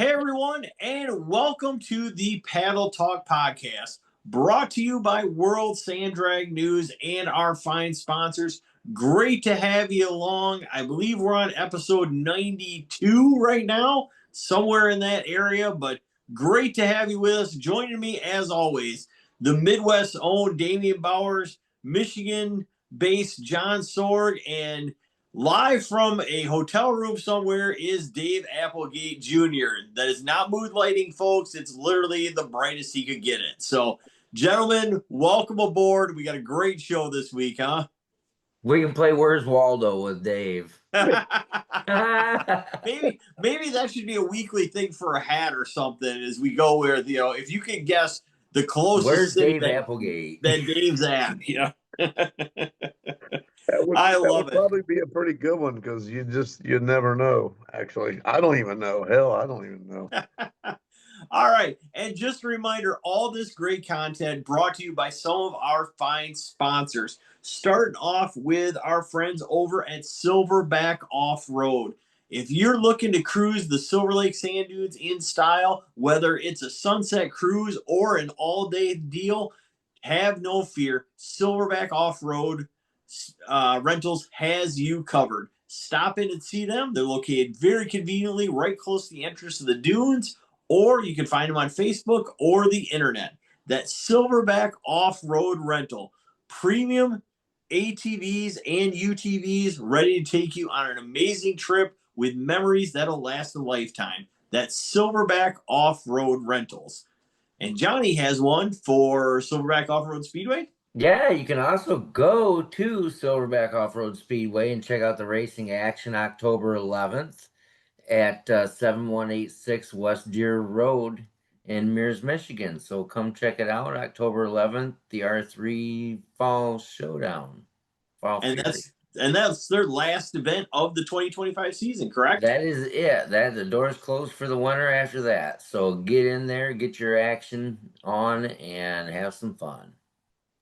Hey everyone, and welcome to the Paddle Talk Podcast, brought to you by World Sand Drag News and our fine sponsors. Great to have you along. I believe we're on episode 92 right now, somewhere in that area, but great to have you with us. Joining me, as always, the Midwest owned Damian Bowers, Michigan based John Sorg, and live from a hotel room somewhere is Dave Applegate Jr. That is not mood lighting, folks. It's literally the brightest he could get it. So, gentlemen, welcome aboard. We got a great show this week, huh? We can play Where's Waldo with Dave. maybe that should be a weekly thing for a hat or something as we go with, if you can guess the closest Where's city Dave Applegate? that Dave's at, That would probably be a pretty good one because you never know. Actually, I don't even know. Hell, I don't even know. All right, and just a reminder, all this great content brought to you by some of our fine sponsors. Starting off with our friends over at Silverback Offroad. If you're looking to cruise the Silver Lake Sand Dunes in style, whether it's a sunset cruise or an all-day deal, have no fear. Silverback Offroad Rentals has you covered. Stop in and see them. They're located very conveniently right close to the entrance of the dunes, or you can find them on Facebook or the internet. That's Silverback Off-Road Rental. Premium ATVs and UTVs ready to take you on an amazing trip with memories that'll last a lifetime. That's Silverback Off-Road Rentals. And Johnny has one for Silverback Off-Road Speedway. Yeah, you can also go to Silverback Off-Road Speedway and check out the racing action October 11th at 7186 West Deer Road in Mears, Michigan. So come check it out, October 11th, the R3 Fall Showdown. And that's their last event of the 2025 season, correct? That is it. The doors closed for the winter after that. So get in there, get your action on, and have some fun.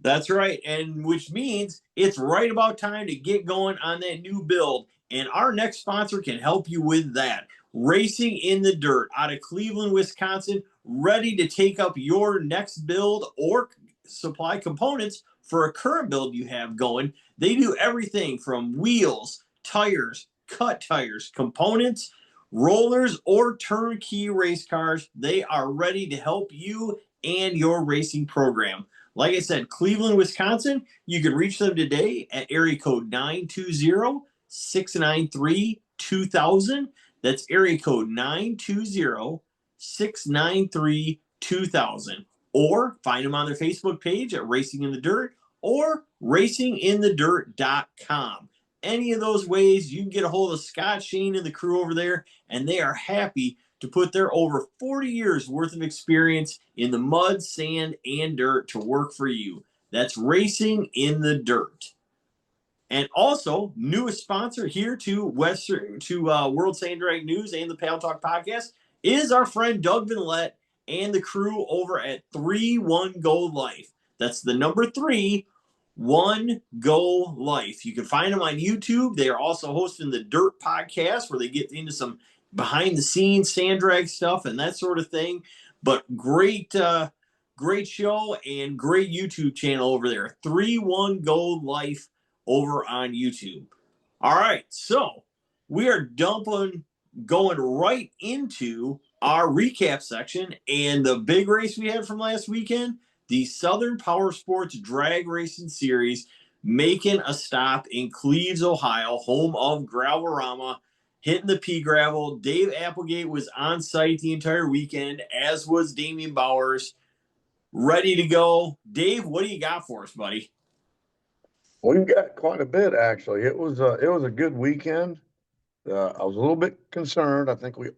That's right. And which means it's right about time to get going on that new build. And our next sponsor can help you with that. Racing in the Dirt out of Cleveland, Wisconsin, ready to take up your next build or supply components for a current build you have going. They do everything from wheels, tires, cut tires, components, rollers, or turnkey race cars. They are ready to help you and your racing program. Like I said, Cleveland, Wisconsin, you can reach them today at area code 920-693-2000. That's area code 920-693-2000. Or find them on their Facebook page at Racing in the Dirt or racinginthedirt.com. Any of those ways, you can get a hold of Scott, Shane, and the crew over there, and they are happy to put their over 40 years worth of experience in the mud, sand, and dirt to work for you. That's Racing in the Dirt. And also, newest sponsor here to World Sand Drag News and the Paddle Talk Podcast is our friend Doug Vinlett and the crew over at 3-1 Go Life. That's the number 3, 1 Go Life. You can find them on YouTube. They are also hosting the Dirt Podcast where they get into some behind the scenes sand drag stuff and that sort of thing. But great show and great YouTube channel over there. 3-1 Go Life over on YouTube. All right, so we are going right into our recap section and the big race we had from last weekend, the Southern Power Sports Drag Racing Series, making a stop in Cleves, Ohio, home of Gravelrama, hitting the pea gravel. Dave Applegate was on site the entire weekend, as was Damian Bowers, ready to go. Dave, what do you got for us, buddy? We've got quite a bit, actually. It was a good weekend. I was a little bit concerned. I think we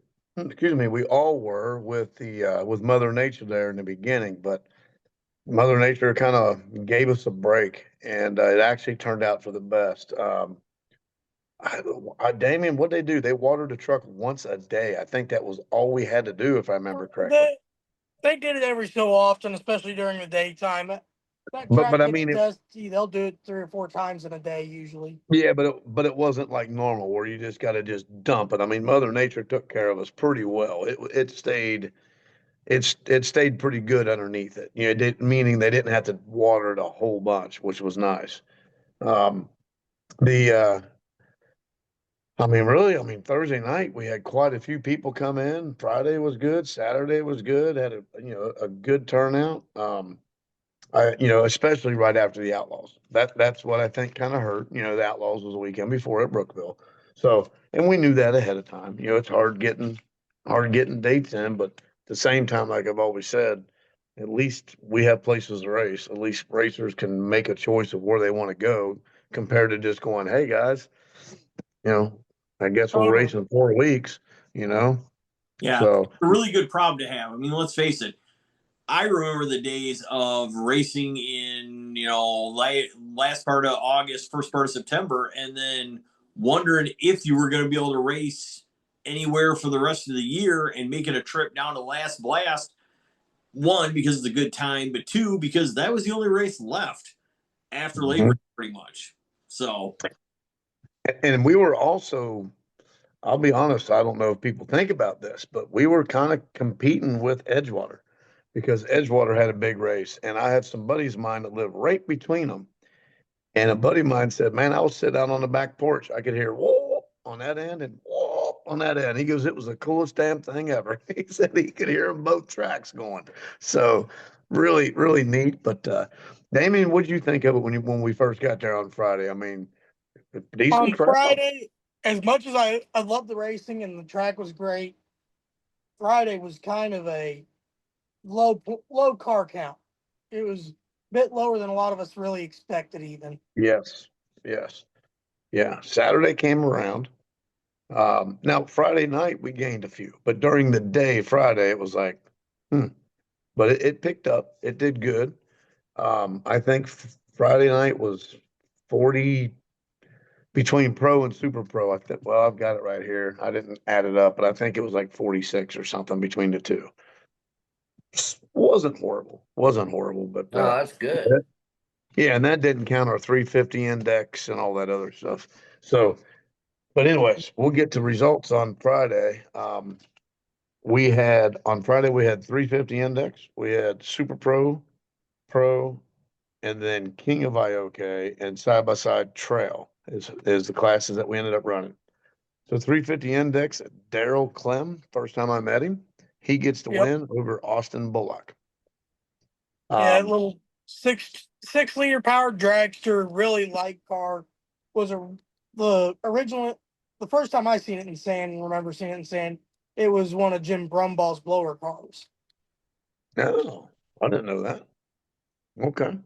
all were with Mother Nature there in the beginning, but Mother Nature kind of gave us a break, and it actually turned out for the best. Damien, what they do? They watered the truck once a day. I think that was all we had to do, if I remember correctly. They did it every so often, especially during the daytime. That But track I gets mean, dusty. They'll do it 3 or 4 times in a day usually. yeah, but it wasn't like normal where you just got to just dump it. I mean, Mother Nature took care of us pretty well. It stayed pretty good underneath it. You know, meaning they didn't have to water it a whole bunch, which was nice. Um, the I mean, really, I mean, Thursday night we had quite a few people come in. Friday was good. Saturday was good. Had a good turnout. Especially right after the Outlaws. That's what I think kind of hurt. You know, the Outlaws was the weekend before at Brookville. So, and we knew that ahead of time. You know, it's hard getting dates in, but at the same time, like I've always said, at least we have places to race. At least racers can make a choice of where they want to go compared to just going, hey guys, you know, I guess we'll race Totally. in 4 weeks, you know? Yeah, So, a really good problem to have. I mean, let's face it. I remember the days of racing in, last part of August, first part of September, and then wondering if you were going to be able to race anywhere for the rest of the year and making a trip down to Last Blast. One, because it's a good time, but two, because that was the only race left after Labor, pretty much. So, and we were also, I'll be honest, I don't know if people think about this, but we were kind of competing with Edgewater because Edgewater had a big race, and I had some buddies of mine that lived right between them. And a buddy of mine said, "Man, I was sitting out on the back porch. I could hear whoa on that end and whoa on that end." He goes, "It was the coolest damn thing ever." He said he could hear them both tracks going. So really, really neat. But Damien, what did you think of it when we first got there on Friday? I mean, decent On crowd. Friday, as much as I loved the racing and the track was great, Friday was kind of a low car count. It was a bit lower than a lot of us really expected even. Yes, yes, yeah. Saturday came around. Now Friday night we gained a few, but during the day, Friday, it was like, but it picked up. It did good. I think Friday night was 40 between pro and super pro. I think, well, I've got it right here. I didn't add it up, but I think it was like 46 or something between the two. Wasn't horrible, but Oh, that's good. yeah, and that didn't count our 350 index and all that other stuff. So, but anyways, we'll get to results on Friday. On Friday we had 350 index, we had super pro, and then King of IOK and side by side trail is the classes that we ended up running. So 350 index, Daryl Clem, first time I met him, he gets the Yep. win over Austin Bullock. Yeah, that little 6 liter powered dragster, really light car, was the original. The first time I seen it in sand, remember seeing it in sand, it was one of Jim Brumball's blower cars. No, I didn't know that. Okay.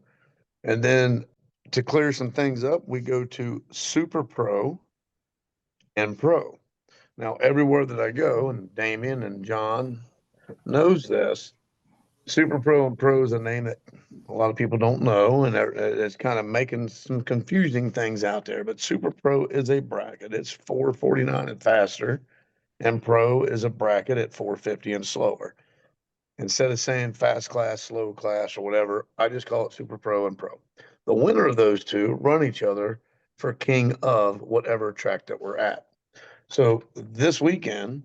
And then to clear some things up, we go to Super Pro and Pro. Now, everywhere that I go, and Damien and John knows this, Super Pro and Pro is a name that a lot of people don't know, and it's kind of making some confusing things out there. But Super Pro is a bracket. It's 449 and faster, and Pro is a bracket at 450 and slower. Instead of saying fast class, slow class, or whatever, I just call it Super Pro and Pro. The winner of those two run each other for king of whatever track that we're at. So this weekend,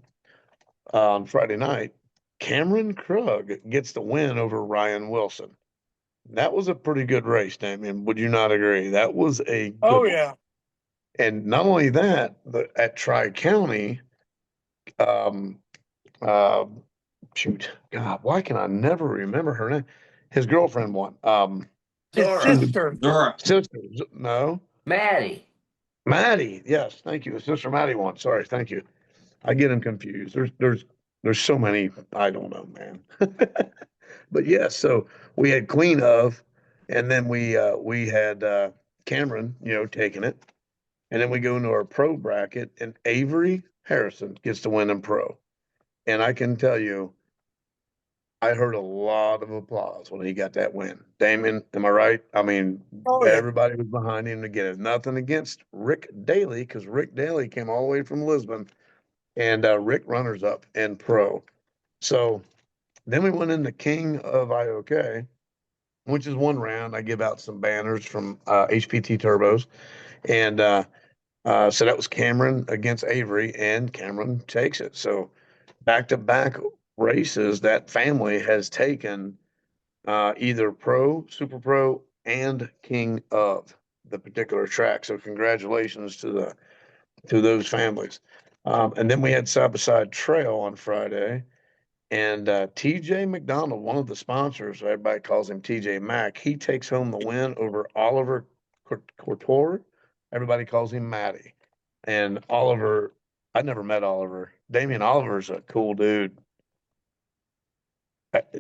on Friday night, Cameron Krug gets the win over Ryan Wilson. That was a pretty good race, Damien. Would you not agree? That was a good Oh one. yeah. And not only that, but at Tri County, um, uh, shoot, God, why can I never remember her name? His girlfriend won. His Zora, sister. Zora. Sister, no, Maddie. Maddie. Yes, thank you. His sister Maddie won. Sorry, thank you. I get them confused. There's so many. I don't know, man. But yes, so we had Queen of, and then we had Cameron, taking it, and then we go into our pro bracket, and Avery Harrison gets the win in pro. And I can tell you, I heard a lot of applause when he got that win. Damon, am I right? I mean, Oh yeah. everybody was behind him to get it. Nothing against Rick Daly, because Rick Daly came all the way from Lisbon, and Rick runners up in pro. So then we went into King of IOK, which is one round. I give out some banners from HPT Turbos. And so that was Cameron against Avery, and Cameron takes it. So back-to-back races, that family has taken either pro, super pro, and king of the particular track. So congratulations to those families. And then we had side-by-side trail on Friday. And TJ McDonald, one of the sponsors, everybody calls him TJ Mack, he takes home the win over Oliver Couture. Everybody calls him Matty. And Oliver, I never met Oliver. Damian Oliver's a cool dude.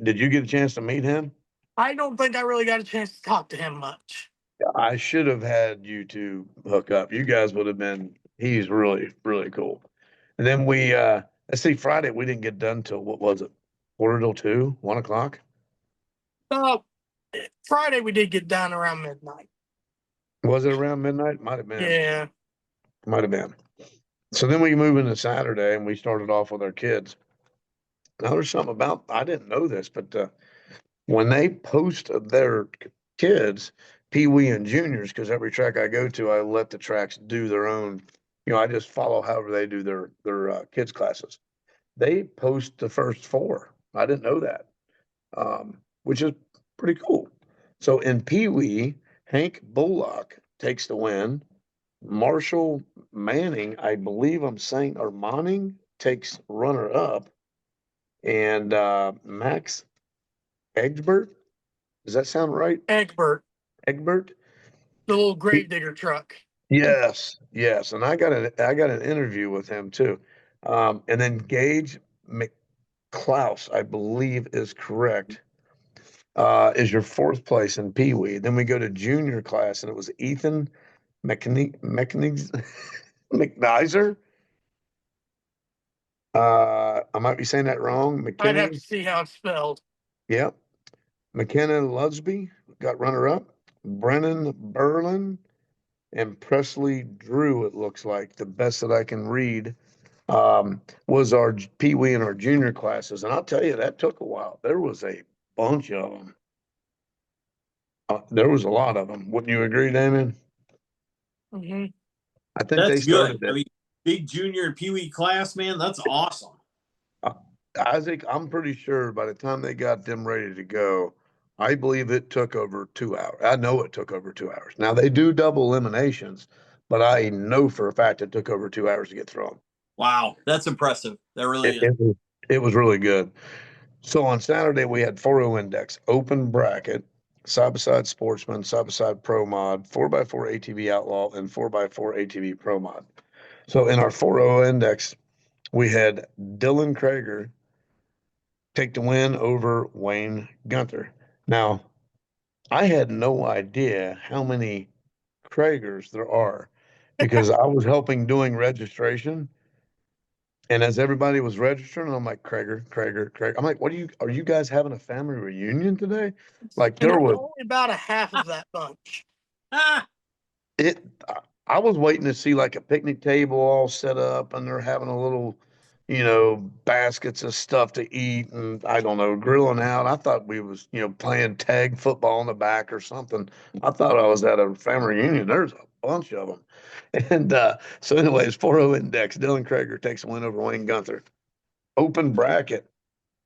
Did you get a chance to meet him? I don't think I really got a chance to talk to him much. I should have had you two hook up. You guys would have been, he's really, really cool. And then we, let's see, Friday, we didn't get done till, what was it? Quarter till 2, 1 o'clock? Friday we did get done around midnight. Was it around midnight? Might have been. Yeah. Might have been. So then we move into Saturday and we started off with our kids. Now there's something about, I didn't know this, but when they post their kids, Pee Wee and juniors, because every track I go to, I let the tracks do their own, I just follow however they do their kids classes. They post the first 4. I didn't know that, which is pretty cool. So in Pee Wee, Hank Bullock takes the win. Marshall Manning, I believe I'm saying, or Manning takes runner up. And Max Egbert, does that sound right? Egbert, Egbert? the little grave digger truck. Yes, yes. And I got an interview with him too. And then Gage McClouse, I believe is correct, is your 4th place in Pee Wee. Then we go to junior class, and it was Ethan McNizer. I might be saying that wrong. I'd have McKinney. to see how it's spelled. Yep. McKenna Lusby got runner up. Brennan Berlin and Presley Drew, it looks like, the best that I can read, was our Pee Wee and our junior classes. And I'll tell you, that took a while. There was a bunch of them. There was a lot of them. Wouldn't you agree, Damon? Mm-hmm. I think That's they started good. I mean, big junior and Pee Wee class, man. That's awesome. Isaac, I'm pretty sure by the time they got them ready to go, I believe it took over 2 hours. I know it took over 2 hours. Now they do double eliminations, but I know for a fact it took over 2 hours to get through them. Wow, that's impressive. That really is. It was really good. So on Saturday we had 4.0 index, open bracket, side-by-side sportsman, side-by-side pro mod, 4x4 ATV outlaw, and 4x4 ATV pro mod. So in our 4.0 index, we had Dylan Krager take the win over Wayne Gunther. Now, I had no idea how many Kragers there are because I was helping doing registration. And as everybody was registering, I'm like, Krager. I'm like, are you guys having a family reunion today? Like And there was only about a half of that bunch. it. I was waiting to see like a picnic table all set up and they're having a little, baskets of stuff to eat and I don't know, grilling out. I thought we was, playing tag football in the back or something. I thought I was at a family reunion. There's a bunch of them. And so anyways, 4.0 index, Dylan Krager takes a win over Wayne Gunther. Open bracket.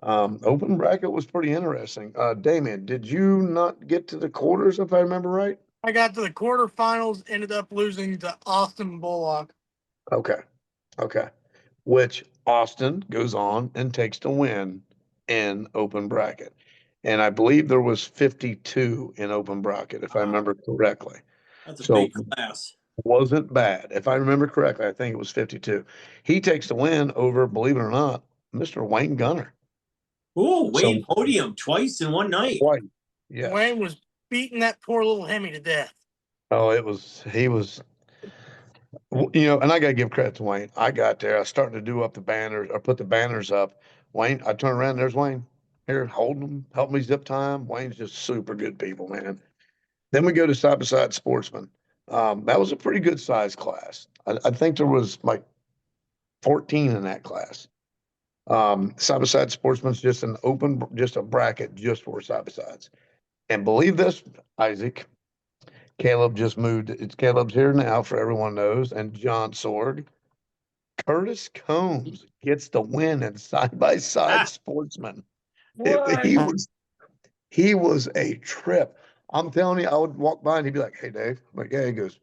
Open bracket was pretty interesting. Damien, did you not get to the quarters if I remember right? I got to the quarterfinals, ended up losing to Austin Bullock. Okay. Which Austin goes on and takes the win in open bracket. And I believe there was 52 in open bracket, if I remember correctly. That's a So big class. wasn't bad. If I remember correctly, I think it was 52. He takes the win over, believe it or not, Mr. Wayne Gunner. Oh, Wayne So- podium twice in one night. Twice. Yes. Wayne was beating that poor little Hemi to death. Oh, he was, and I got to give credit to Wayne. I got there, I was starting to do up the banners or put the banners up. Wayne, I turn around, there's Wayne here holding them, help me zip time. Wayne's just super good people, man. Then we go to side-by-side sportsman. That was a pretty good size class. I think there was like 14 in that class. Side-by-side sportsman's just a bracket just for side-by-sides. And believe this, Isaac, Caleb just moved. It's Caleb's here now, for everyone knows, and John Sorg. Curtis Combs gets the win in side-by-side Ah, sportsman. What? He was a trip. I'm telling you, I would walk by and he'd be like, "Hey, Dave." I'm like, "Yeah." He goes,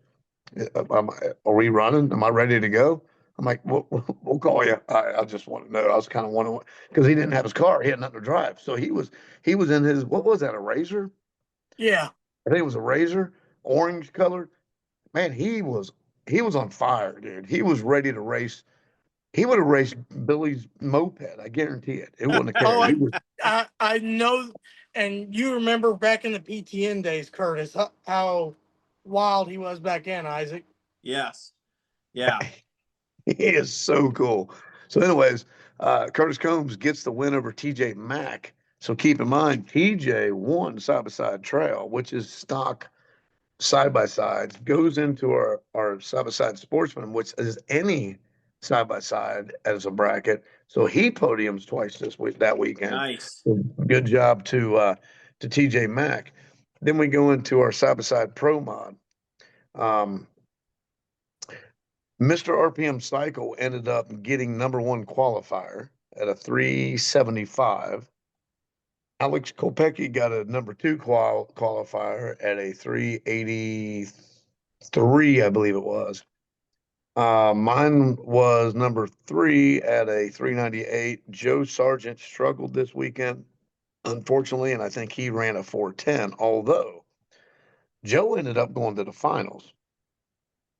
"Are we running? Am I ready to go?" I'm like, "We'll call you." I just want to know. I was kind of wondering because he didn't have his car. He had nothing to drive. So he was in his, what was that, a Razor? Yeah. I think it was a Razor, orange colored. Man, he was on fire, dude. He was ready to race. He would have raced Billy's moped. I guarantee it. It wouldn't have Oh, cared. He was I know, and you remember back in the PTN days, Curtis, how wild he was back then, Isaac. yes. Yeah. he is so cool. So, anyways, Curtis Combs gets the win over TJ Mack. So keep in mind, TJ won side by side trail, which is stock side by sides, goes into our side by side sportsman, which is any side by side as a bracket. So he podiums twice this week, that weekend. Nice. So good job to TJ Mack. Then we go into our side by side pro mod. Mr. RPM Cycle ended up getting #1 qualifier at a 375. Alex Kopecki got a #2 qualifier at a 383, I believe it was. Mine was #3 at a 398. Joe Sargent struggled this weekend, unfortunately, and I think he ran a 410, although Joe ended up going to the finals.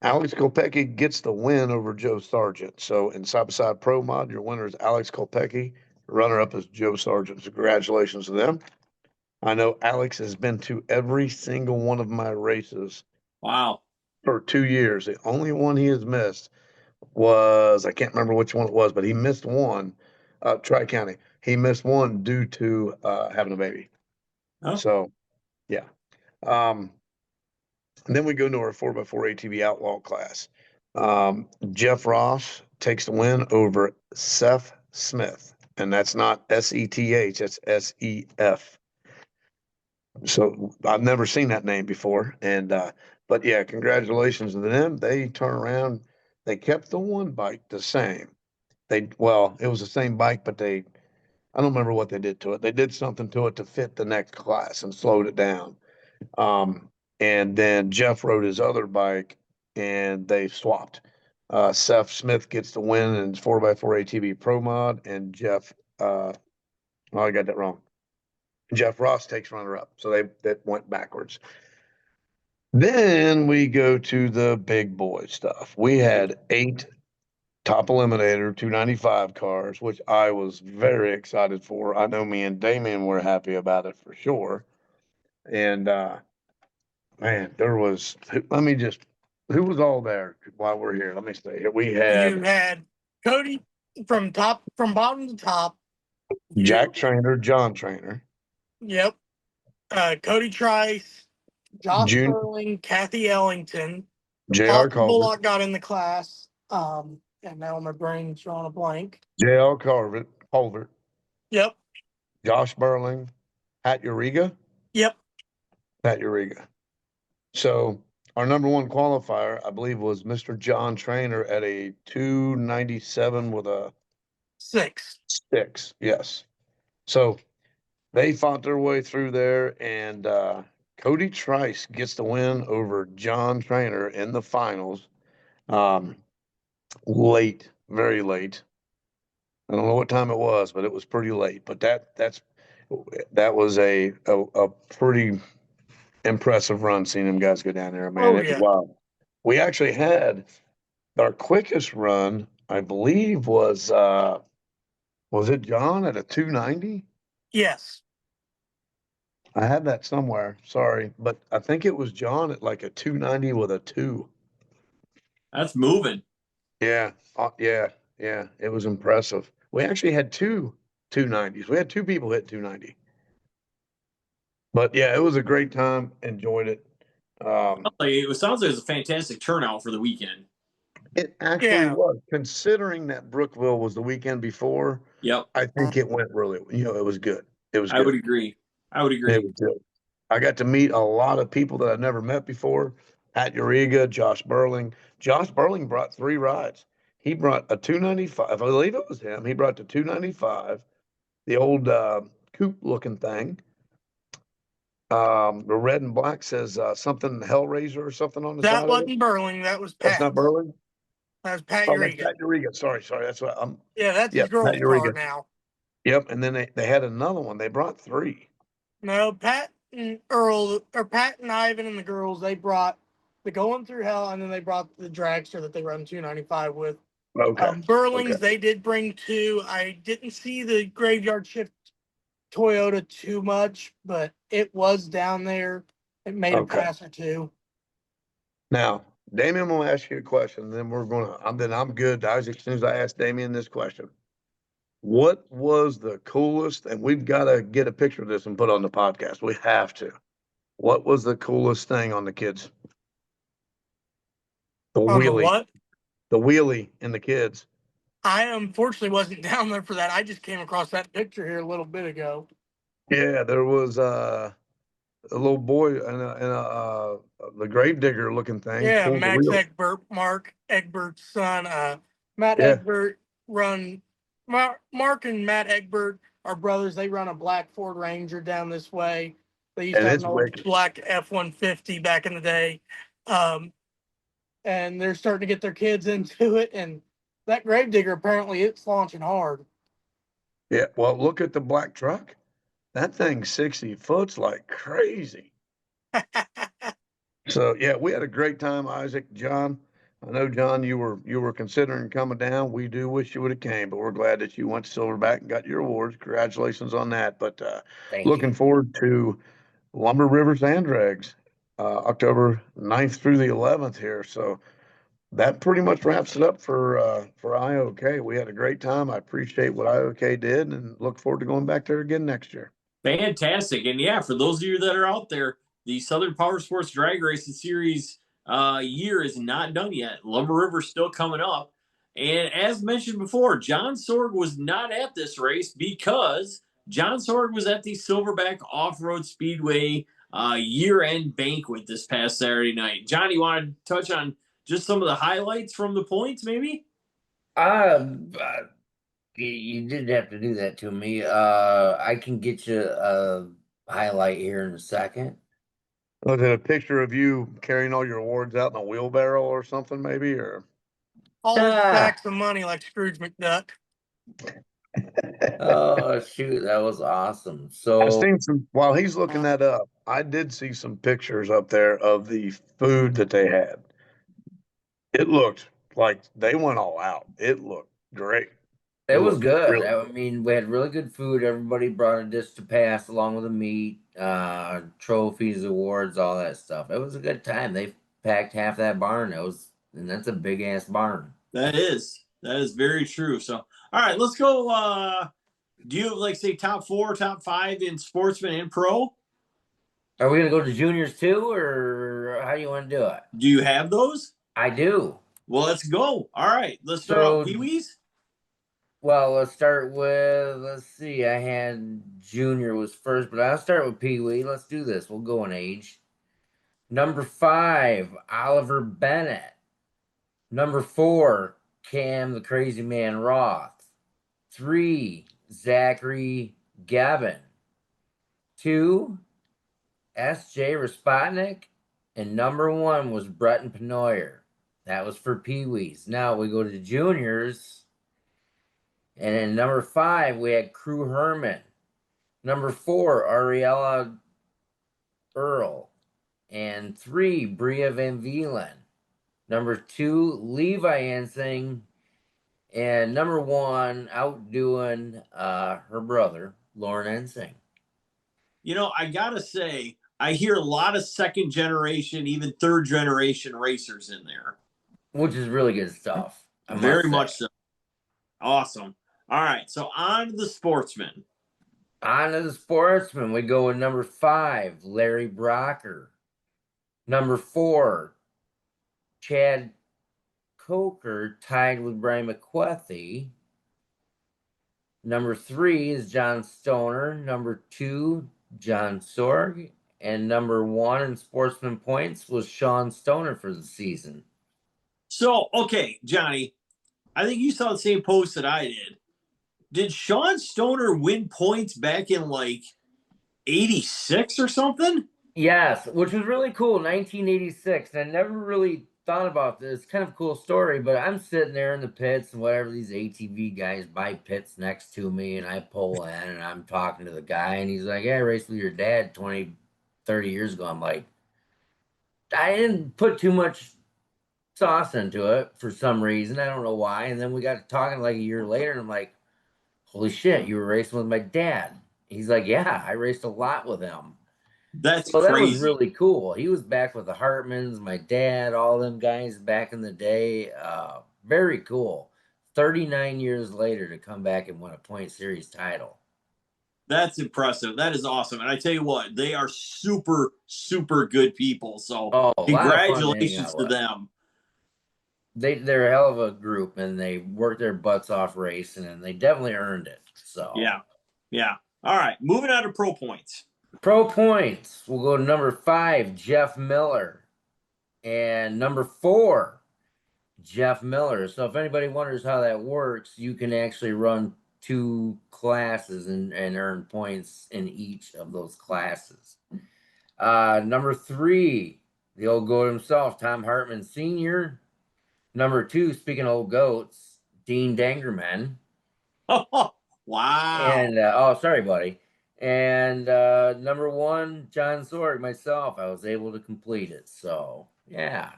Alex Kopecki gets the win over Joe Sargent. So in side-by-side pro mod, your winner is Alex Kopecki. Runner-up is Joe Sargent. So congratulations to them. I know Alex has been to every single one of my races Wow. for 2 years. The only one he has missed was, I can't remember which one it was, but he missed one, Tri-County. He missed one due to having a baby. Oh, So, yeah. And then we go into our 4x4 ATV Outlaw class. Jeff Ross takes the win over Seth Smith, and that's not SETH, that's SEF. So I've never seen that name before. And but yeah, congratulations to them. They turn around, they kept the one bike the same. Well, it was the same bike, but I don't remember what they did to it. They did something to it to fit the next class and slowed it down. Um, and then Jeff rode his other bike and they swapped. Seth Smith gets the win in 4x4 ATV Pro Mod, and oh, I got that wrong. Jeff Ross takes runner up. So that went backwards. Then we go to the big boy stuff. We had 8 top eliminator 295 cars, which I was very excited for. I know me and Damien were happy about it for sure. And man, there was, let me just, who was all there while we're here? Let me see here. We You had had Cody from bottom to top. Jack Trainer, John Trainer, Yep. Cody Trice, Josh June, Sterling, Kathy Ellington, JR Austin Culver, Bullock got in the class. And now my brain's drawing a blank. JL Culvert, Yep. Josh Burling, Pat Uriga, Yep. Pat Uriga. So our #1 qualifier, I believe, was Mr. John Trainer at a 297 with a 6. 6. Yes. So they fought their way through there, and Cody Trice gets the win over John Trainer in the finals. Late, very late. I don't know what time it was, but it was pretty late. But that was a pretty impressive run seeing them guys go down there, man. Oh, It was yeah. wild. We actually had our quickest run, I believe, was it John at a 290? Yes. I had that somewhere. Sorry, but I think it was John at like a 290 with a 2. that's moving. Yeah, yeah. It was impressive. We actually had 290s. We had 2 people hit 290. But yeah, it was a great time. Enjoyed it. It sounds like it was a fantastic turnout for the weekend. It actually Yeah. was, considering that Brookville was the weekend before. Yep. I think it went really, it was good. It was I would good. agree. I would It agree. was good. I got to meet a lot of people that I've never met before. Pat Uriga, Josh Burling. Josh Burling brought 3 rides. He brought a 295. I believe it was him. He brought the 295, the old coupe looking thing. The red and black says something Hellraiser or something on the That side of it. wasn't Burling. That was That's Pat. not Burling. That was Pat Oh, that's Uriga. Pat Uriga. Sorry. That's what I'm. Yeah, that's his Yep, Pat girl's car Uriga. now. Yep, and then they had another one. They brought 3. No, Pat and Earl, or Pat and Ivan and the girls, they brought the Going Through Hell, and then they brought the dragster that they run 295 with. Okay. Burling's, Okay. they did bring 2. I didn't see the Graveyard Shift Toyota too much, but it was down there. It made a Okay. pass or 2. Now, Damien, I'm gonna ask you a question, then I'm good. As soon as I ask Damien this question. What was the coolest, and we've got to get a picture of this and put on the podcast. We have to. What was the coolest thing on the kids? The On the wheelie. what? The wheelie in the kids. I unfortunately wasn't down there for that. I just came across that picture here a little bit ago. Yeah, there was a little boy and the gravedigger looking thing Yeah, pulls the Max wheel. Egbert, Mark Egbert's son. Matt Yeah. Egbert Mark and Matt Egbert are brothers. They run a black Ford Ranger down this way. They used And to have it's an old wicked. black F-150 back in the day. And they're starting to get their kids into it. And that Gravedigger, apparently, it's launching hard. Yeah. Well, look at the black truck. That thing's 60 foot's like crazy. So yeah, we had a great time, Isaac, John. I know, John, you were considering coming down. We do wish you would have came, but we're glad that you went to Silverback and got your awards. Congratulations on that. But Thank looking you. forward to Lumber Rivers and Dregs, October 9th through the 11th here. So that pretty much wraps it up for IOK. We had a great time. I appreciate what IOK did and look forward to going back there again next year. Fantastic. And yeah, for those of you that are out there, the Southern Power Sports Drag Racing Series year is not done yet. Lumber River's still coming up. And as mentioned before, John Sorg was not at this race because John Sorg was at the Silverback Off-Road Speedway year-end banquet this past Saturday night. John, you want to touch on just some of the highlights from the points, maybe? You didn't have to do that to me. I can get you a highlight here in a second. Was it a picture of you carrying all your awards out in a wheelbarrow or something, maybe? Or All those stacks of money like Scrooge McDuck. Oh shoot, that was awesome. I've So seen some while he's looking that up. I did see some pictures up there of the food that they had. It looked like they went all out. It looked great. it was looked good. really I mean, we had really good food. Everybody brought a dish to pass along with the meat, trophies, awards, all that stuff. It was a good time. They packed half that barn. And that's a big ass barn. That is very true. So, all right, let's go. Do you have, like, say, top 4, top 5 in sportsman and pro? Are we gonna go to juniors too, or how do you want to do it? Do you have those? I do. Well, let's go. All right, let's start So, out Pee-wees. well, let's start with, let's see, I had junior was first, but I'll start with Pee Wee. Let's do this. We'll go in age. Number 5, Oliver Bennett. Number 4, Cam the Crazy Man Roth. 3, Zachary Gavin. 2, S.J. Respotnik. And number 1 was Breton Penoyer. That was for Pee Wees. Now we go to juniors. And in number 5, we had Crew Herman. Number 4, Ariella Earl. And 3, Bria Van Vielen. Number 2, Levi Ensing. And number 1, outdoing her brother, Lauren Ensing. You know, I gotta say, I hear a lot of second generation, even third generation racers in there. Which is really good stuff. Very much so. Awesome. All right, so on to the sportsman. On to the sportsman, we go with number 5, Larry Brocker. Number 4, Chad Coker, tied with Brian McQuethy. Number 3 is John Stoner. Number 2, John Sorg. And number 1 in sportsman points was Sean Stoner for the season. So, okay, Johnny, I think you saw the same post that I did. Did Sean Stoner win points back in like 86 or something? Yes, which was really cool, 1986. And I never really thought about this. Kind of a cool story, but I'm sitting there in the pits and whatever, these ATV guys buy pits next to me, and I pull in and I'm talking to the guy, and he's like, yeah, I raced with your dad 20, 30 years ago. I'm like, I didn't put too much sauce into it for some reason. I don't know why. And then we got talking like a year later, and I'm like, holy shit, you were racing with my dad. He's like, yeah, I raced a lot with him. That's So that was crazy. really cool. He was back with the Hartmans, my dad, all them guys back in the day. Very cool. 39 years later to come back and win a point series title. That's impressive. That is awesome. And I tell you what, they are super, super good people. So Oh, a lot of fun to hang congratulations out to with. them. They're a hell of a group, and they worked their butts off racing, and they definitely earned it. So Yeah. All right. Moving on to pro points. pro points, we'll go to number 5, Jeff Miller, and number 4, Jeff Miller. So if anybody wonders how that works, you can actually run 2 classes and earn points in each of those classes. Number 3, the old goat himself, Tom Hartman Sr. Number 2, speaking of old goats, Dean Dangerman. Wow. And sorry, buddy. And number 1, John Sorg, myself. I was able to complete it. So yeah.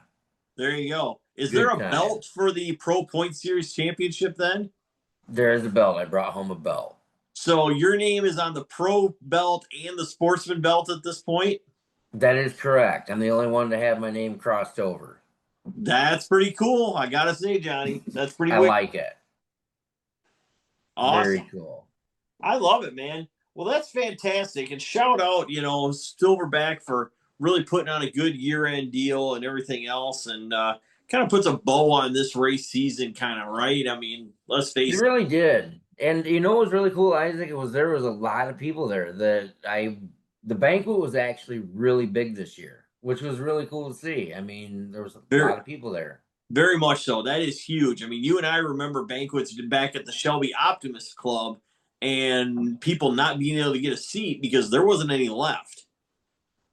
There you go. Is Good there a time. belt for the Pro Point Series Championship then? There is a belt. I brought home a belt. So your name is on the pro belt and the sportsman belt at this point? That is correct. I'm the only one to have my name crossed over. That's pretty cool. I gotta say, Johnny, that's pretty I wicked. like it. Awesome. Very cool. I love it, man. Well, that's fantastic. And shout out, Silverback for really putting on a good year-end deal and everything else, and kind of puts a bow on this race season, kind of, right? I mean, let's face It it. really did. And you know what was really cool, Isaac? There was a lot of people there. The banquet was actually really big this year, which was really cool to see. I mean, there was a lot of people there. Very much so. That is huge. I mean, you and I remember banquets back at the Shelby Optimist Club and people not being able to get a seat because there wasn't any left.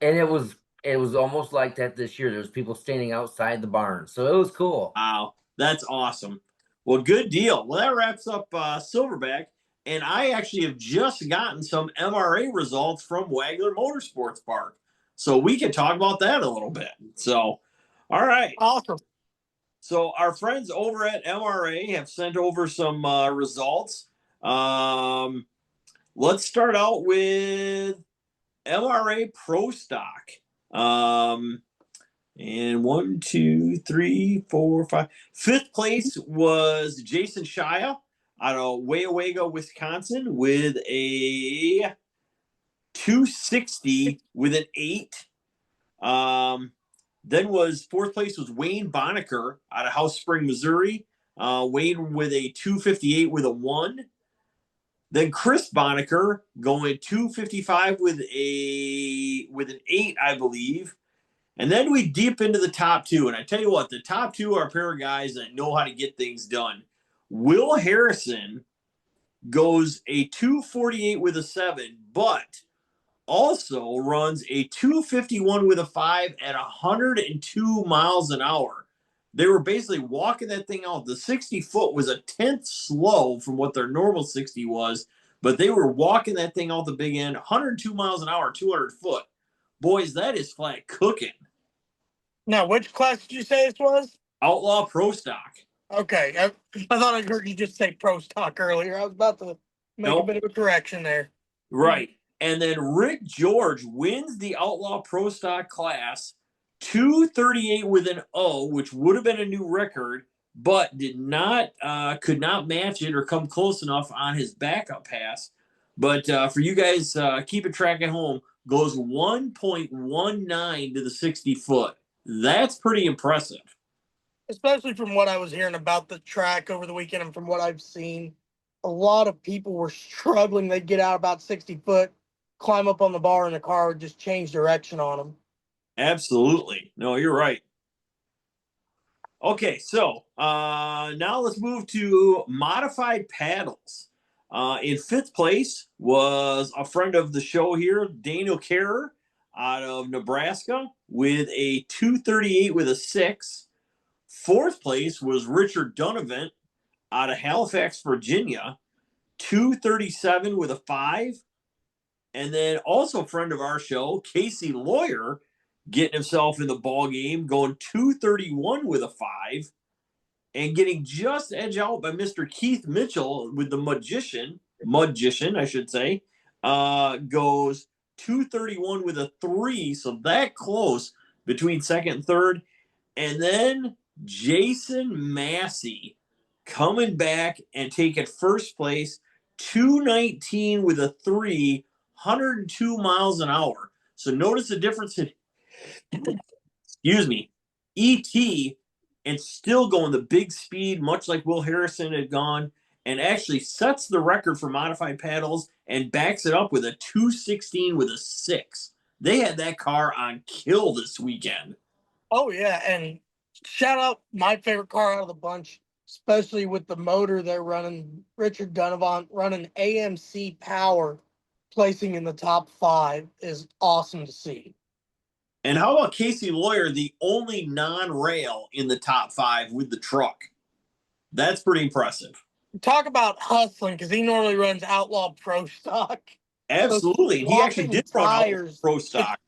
And it was almost like that this year. There was people standing outside the barn. So it was cool. Wow. That's awesome. Well, good deal. Well, that wraps up Silverback. And I actually have just gotten some MRA results from Wagler Motorsports Park. So we can talk about that a little bit. So, all right. Awesome. So our friends over at MRA have sent over some results. Let's start out with MRA Pro Stock. And 1, 2, 3, 4, 5. 5th place was Jason Shia out of Weyawega, Wisconsin, with a 260 with an 8. Then 4th place was Wayne Bonaker out of House Spring, Missouri. Wayne with a 258 with a 1. Then Chris Bonaker going 255 with an 8, I believe. And then we deep into the top 2. And I tell you what, the top 2 are a pair of guys that know how to get things done. Will Harrison goes a 248 with a 7, but also runs a 251 with a 5 at 102 miles an hour. They were basically walking that thing out. The 60-foot was a 10th slow from what their normal 60 was, but they were walking that thing out the big end, 102 miles an hour, 200 foot. Boys, that is flat cooking. Now, which class did you say this was? Outlaw Pro Stock. Okay. I thought I heard you just say Pro Stock earlier. I was about to make a bit of a correction there. Right. And then Rick George wins the Outlaw Pro Stock class, 238 with an O, which would have been a new record, but could not match it or come close enough on his backup pass. But for you guys keeping track at home, goes 1.19 to the 60-foot. That's pretty impressive. Especially from what I was hearing about the track over the weekend and from what I've seen, a lot of people were struggling. They'd get out about 60 foot, climb up on the bar and the car would just change direction on them. Absolutely. No, you're right. Okay, so now let's move to modified paddles. In fifth place was a friend of the show here, Daniel Carrer out of Nebraska with a 238 with a 6. Fourth place was Richard Donovan out of Halifax, Virginia, 237 with a 5. And then also a friend of our show, Casey Lawyer, getting himself in the ball game, going 231 with a 5, and getting just edged out by Mr. Keith Mitchell with the Mudgician, I should say, goes 231 with a 3, so that close between second and third. And then Jason Massey coming back and taking first place, 219 with a 3, 102 miles an hour. So notice the difference in, excuse me, ET, and still going the big speed, much like Will Harrison had gone, and actually sets the record for modified paddles and backs it up with a 216 with a 6. They had that car on kill this weekend. Oh, yeah, and shout out my favorite car out of the bunch, especially with the motor they're running, Richard Donovan running AMC power, placing in the top 5 is awesome to see. And how about Casey Lawyer, the only non-rail in the top 5 with the truck? That's pretty impressive. Talk about hustling, because he normally runs Outlaw Pro Stock. Absolutely. So he actually did run Outlaw Pro Stock.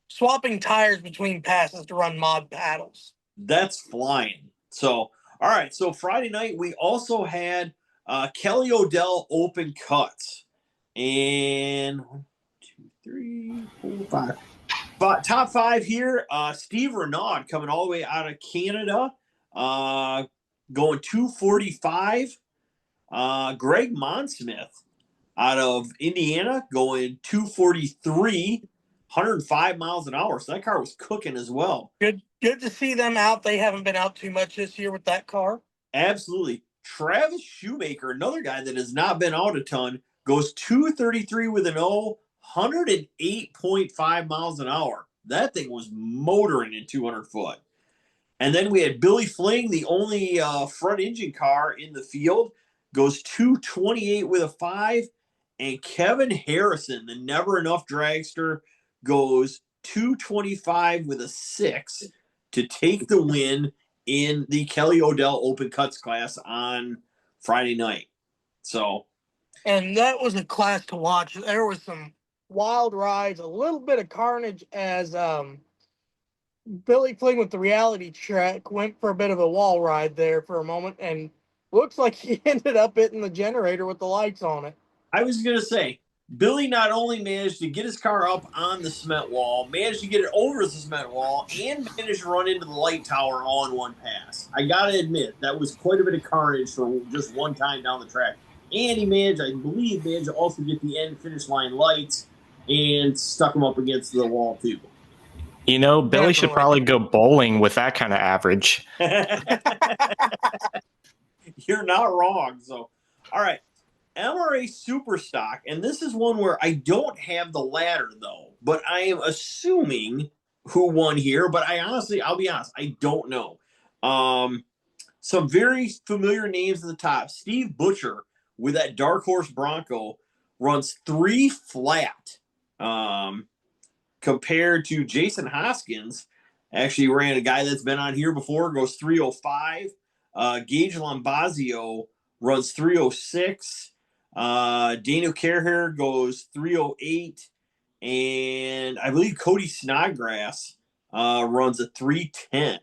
Swapping tires between passes to run mod paddles. That's flying. So, all right. So Friday night, we also had Kelly Odell Open Cuts. And 1, 2, 3, 4, 5. But top 5 here, Steve Renaud coming all the way out of Canada, going 245. Greg Monsmith out of Indiana going 243, 105 miles an hour. So that car was cooking as well. Good to see them out. They haven't been out too much this year with that car. Absolutely. Travis Shoemaker, another guy that has not been out a ton, goes 233 with an O, 108.5 miles an hour. That thing was motoring in 200 foot. And then we had Billy Fling, the only front engine car in the field, goes 228 with a 5. And Kevin Harrison, the never enough dragster, goes 225 with a 6 to take the win in the Kelly Odell Open Cuts class on Friday night. So, and that was a class to watch. There was some wild rides, a little bit of carnage as Billy Fling with the reality track went for a bit of a wall ride there for a moment, and looks like he ended up hitting the generator with the lights on it. I was going to say, Billy not only managed to get his car up on the cement wall, managed to get it over the cement wall, and managed to run into the light tower all in one pass. I got to admit, that was quite a bit of carnage for just one time down the track. And he managed, I believe, to also get the end finish line lights and stuck them up against the wall, too. You know, Billy should probably go bowling with that kind of average. You're not wrong. So, all right. MRA Superstock, and this is one where I don't have the ladder, though, but I am assuming who won here, but I'll be honest, I don't know. Some very familiar names at the top. Steve Butcher with that Dark Horse Bronco runs 3 flat, compared to Jason Hoskins. Actually ran a guy that's been on here before, goes 305. Gage Lombazio runs 306. Daniel Carher goes 308. And I believe Cody Snodgrass runs a 310.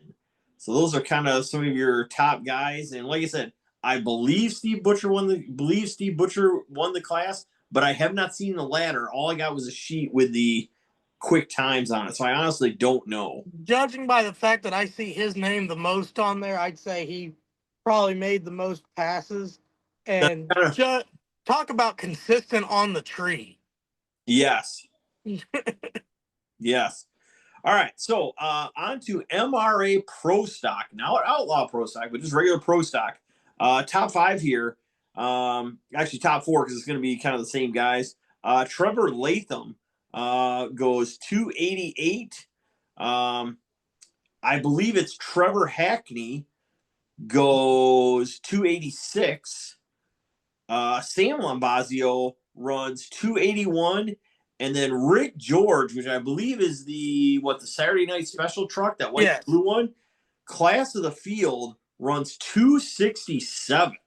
So those are kind of some of your top guys. And like I said, I believe Steve Butcher won the class, but I have not seen the ladder. All I got was a sheet with the quick times on it. So I honestly don't know. Judging by the fact that I see his name the most on there, I'd say he probably made the most passes. And talk about consistent on the tree. Yes. Yes. All right. So on to MRA Pro Stock. Now at Outlaw Pro Stock, but just regular Pro Stock. Top 5 here. Actually top 4 because it's going to be kind of the same guys. Trevor Latham goes 288. I believe it's Trevor Hackney goes 286. Sam Lombazio runs 281. And then Rick George, which I believe is the Saturday night special truck, that white Yes. blue one, class of the field runs 267.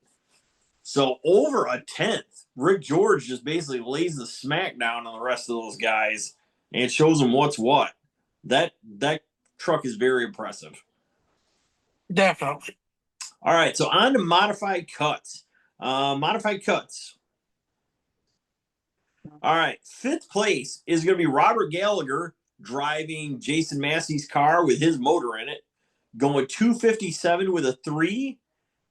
So over a tenth. Rick George just basically lays the smack down on the rest of those guys and shows them what's what. That truck is very impressive. Definitely. All right, so on to modified cuts. Modified cuts. All right, 5th place is going to be Robert Gallagher driving Jason Massey's car with his motor in it, going 257 with a 3.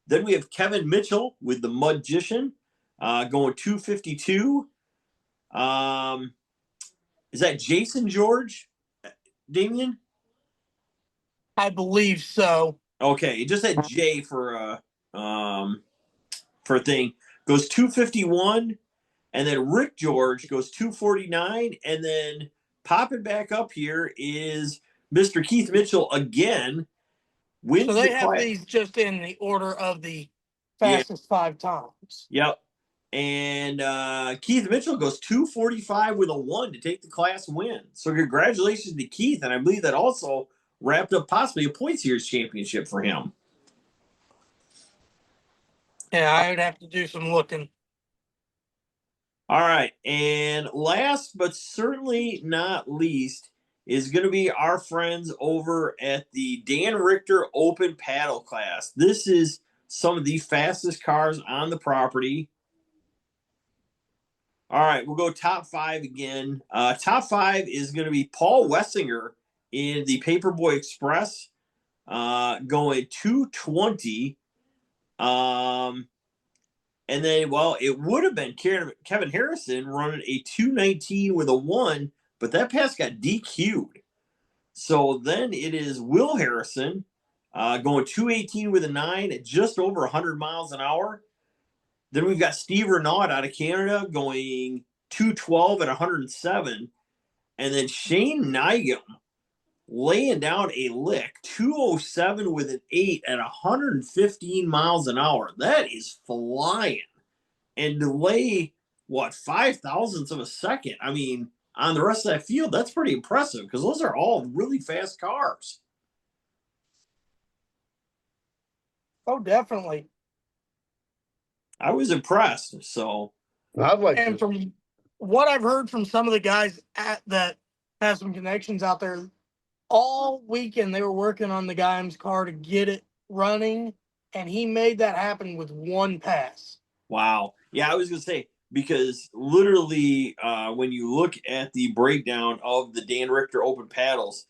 Then we have Kevin Mitchell with the Mudgician, going 252. Is that Jason George, Damien? I believe so. Okay, it just had J for a thing. Goes 251, and then Rick George goes 249, and then popping back up here is Mr. Keith Mitchell again. Wins So they the have class. these just in the order of the fastest 5 times. Yep. And Keith Mitchell goes 245 with a 1 to take the class win. So congratulations to Keith, and I believe that also wrapped up possibly a Point Series championship for him. Yeah, I would have to do some looking. All right, and last but certainly not least is going to be our friends over at the Dan Richter Open Paddle class. This is some of the fastest cars on the property. All right, we'll go top 5 again. Top 5 is going to be Paul Wessinger in the Paperboy Express, going 220. And then, well, it would have been Kevin Harrison running a 219 with a 1, but that pass got DQ'd. So then it is Will Harrison going 218 with a 9 at just over 100 miles an hour. Then we've got Steve Renaud out of Canada going 212 at 107. And then Shane Nygam laying down a lick, 207 with an 8 at 115 miles an hour. That is flying. And delay, 5 thousandths of a second. I mean, on the rest of that field, that's pretty impressive because those are all really fast cars. Oh, definitely. I was impressed. So, I'd like And from what I've heard from some of the guys that have some connections out there, all weekend they were working on the guy's car to get it running, and he made that happen with 1 pass. wow. Yeah, I was going to say, because literally when you look at the breakdown of the Dan Richter Open Paddles,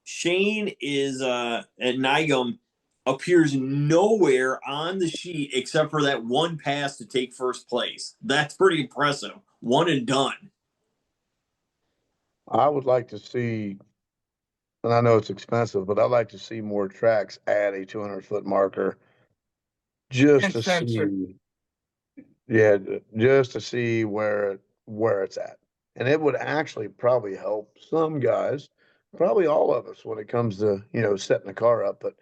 Shane is at Nygam appears nowhere on the sheet except for that 1 pass to take first place. That's pretty impressive. 1 and done. I would like to see, and I know it's expensive, but I'd like to see more tracks add a 200-foot marker just And to censor. see. Yeah, just to see where it's at. And it would actually probably help some guys, probably all of us when it comes to, setting the car up, but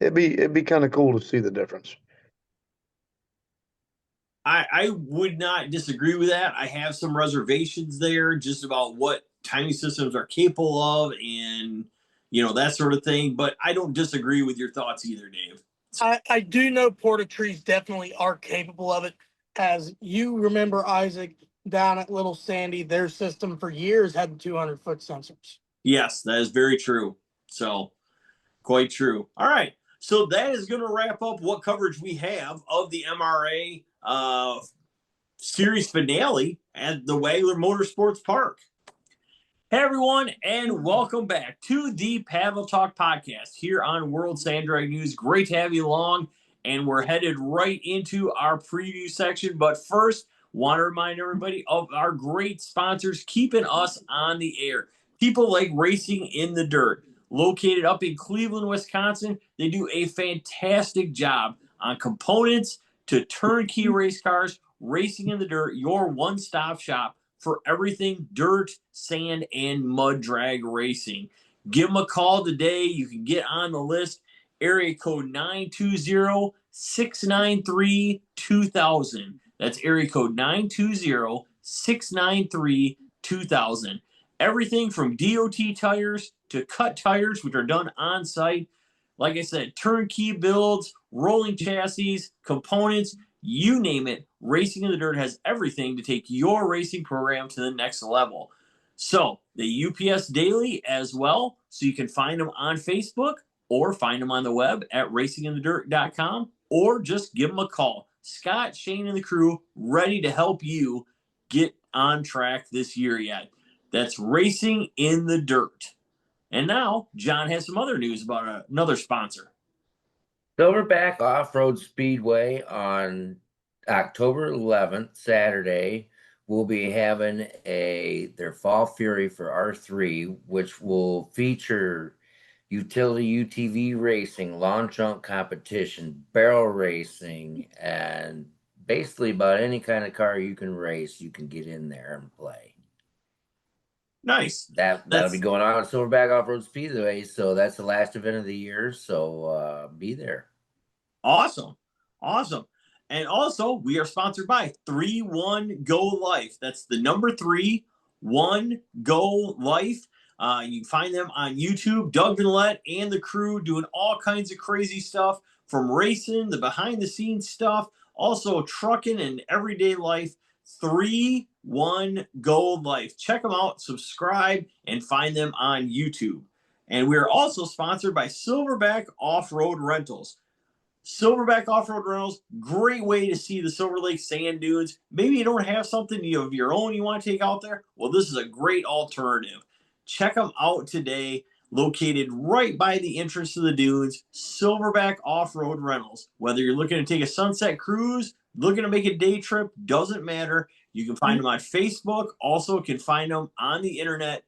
it'd be kind of cool to see the difference. I would not disagree with that. I have some reservations there just about what timing systems are capable of and, that sort of thing. But I don't disagree with your thoughts either, Dave. I do know Portatrees definitely are capable of it. As you remember, Isaac, down at Little Sandy, their system for years had 200-foot sensors. Yes, that is very true. So, quite true. All right. So that is going to wrap up what coverage we have of the MRA series finale at the Wagler Motorsports Park. Hey, everyone, and welcome back to the Paddle Talk podcast here on World Sand Drag News. Great to have you along, and we're headed right into our preview section. But first, want to remind everybody of our great sponsors keeping us on the air. People like Racing in the Dirt, located up in Cleveland, Wisconsin. They do a fantastic job on components to turnkey race cars. Racing in the Dirt, your one-stop shop for everything dirt, sand, and mud drag racing. Give them a call today. You can get on the list. Area code 920-693-2000. That's area code 920-693-2000. Everything from DOT tires to cut tires, which are done on site. Like I said, turnkey builds, rolling chassis, components, you name it. Racing in the Dirt has everything to take your racing program to the next level. So, the UPS Daily as well, so you can find them on Facebook or find them on the web at racinginthedirt.com, or just give them a call. Scott, Shane, and the crew ready to help you get on track this year yet. That's Racing in the Dirt. And now, John has some other news about another sponsor. Silverback Off-Road Speedway on October 11th, Saturday, will be having their Fall Fury for R3, which will feature utility UTV racing, long jump competition, barrel racing, and basically about any kind of car you can race, you can get in there and play. Nice. That'll be going on at Silverback Off-Road Speedway, so that's the last event of the year, so be there. Awesome. And also, we are sponsored by 3-1 Go Life. That's the number 3-1 Go Life. You can find them on YouTube. Doug Vinolette and the crew doing all kinds of crazy stuff, from racing, the behind-the-scenes stuff, also trucking and everyday life. 3-1 Go Life. Check them out, subscribe, and find them on YouTube. And we're also sponsored by Silverback Off-Road Rentals. Silverback Off-Road Rentals, great way to see the Silver Lake sand dunes. Maybe you don't have something of your own you want to take out there. Well, this is a great alternative. Check them out today. Located right by the entrance to the dunes, Silverback Off-Road Rentals. Whether you're looking to take a sunset cruise, looking to make a day trip, doesn't matter. You can find them on Facebook. Also can find them on the internet.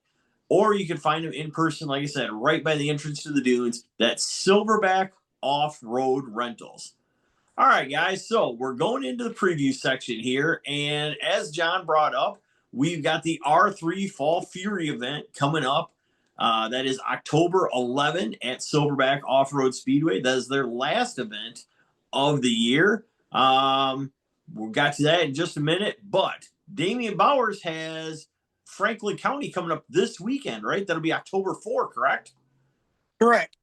Or you can find them in person, like I said, right by the entrance to the dunes. That's Silverback Off-Road Rentals. All right, guys, so we're going into the preview section here, and as John brought up, we've got the R3 Fall Fury event coming up. That is October 11 at Silverback Off-Road Speedway. That is their last event of the year. We'll get to that in just a minute, but Damian Bowers has Franklin County coming up this weekend, right? That'll be October 4, correct? Correct.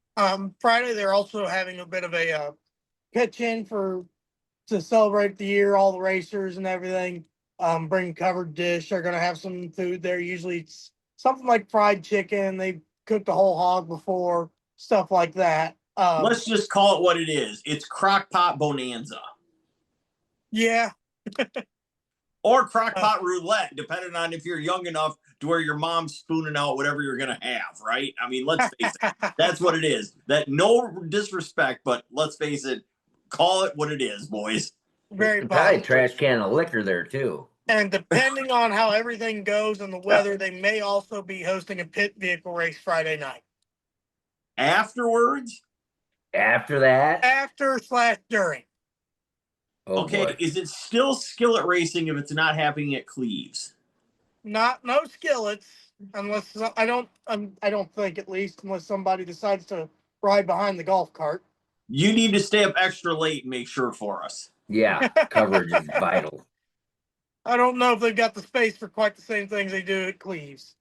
Friday, they're also having a bit of a pitch in to celebrate the year, all the racers and everything. Bring covered dish. They're going to have some food there. Usually it's something like fried chicken. They cooked a whole hog before, stuff like that. Let's just call it what it is. It's crock pot bonanza. Yeah. Or crock pot roulette, depending on if you're young enough to where your mom's spooning out whatever you're going to have, right? I mean, let's face it. That's what it is. That no disrespect, but let's face it. Call it what it is, boys. Very probably trash can of liquor there, too. And depending on how everything goes and the weather, they may also be hosting a pit vehicle race Friday night. Afterwards? After that? After/during. Oh, okay, boy. Is it still skillet racing if it's not happening at Cleves? No skillets, unless I don't think, at least, unless somebody decides to ride behind the golf cart. You need to stay up extra late and make sure for us. Yeah, coverage is vital. I don't know if they've got the space for quite the same things they do at Cleves.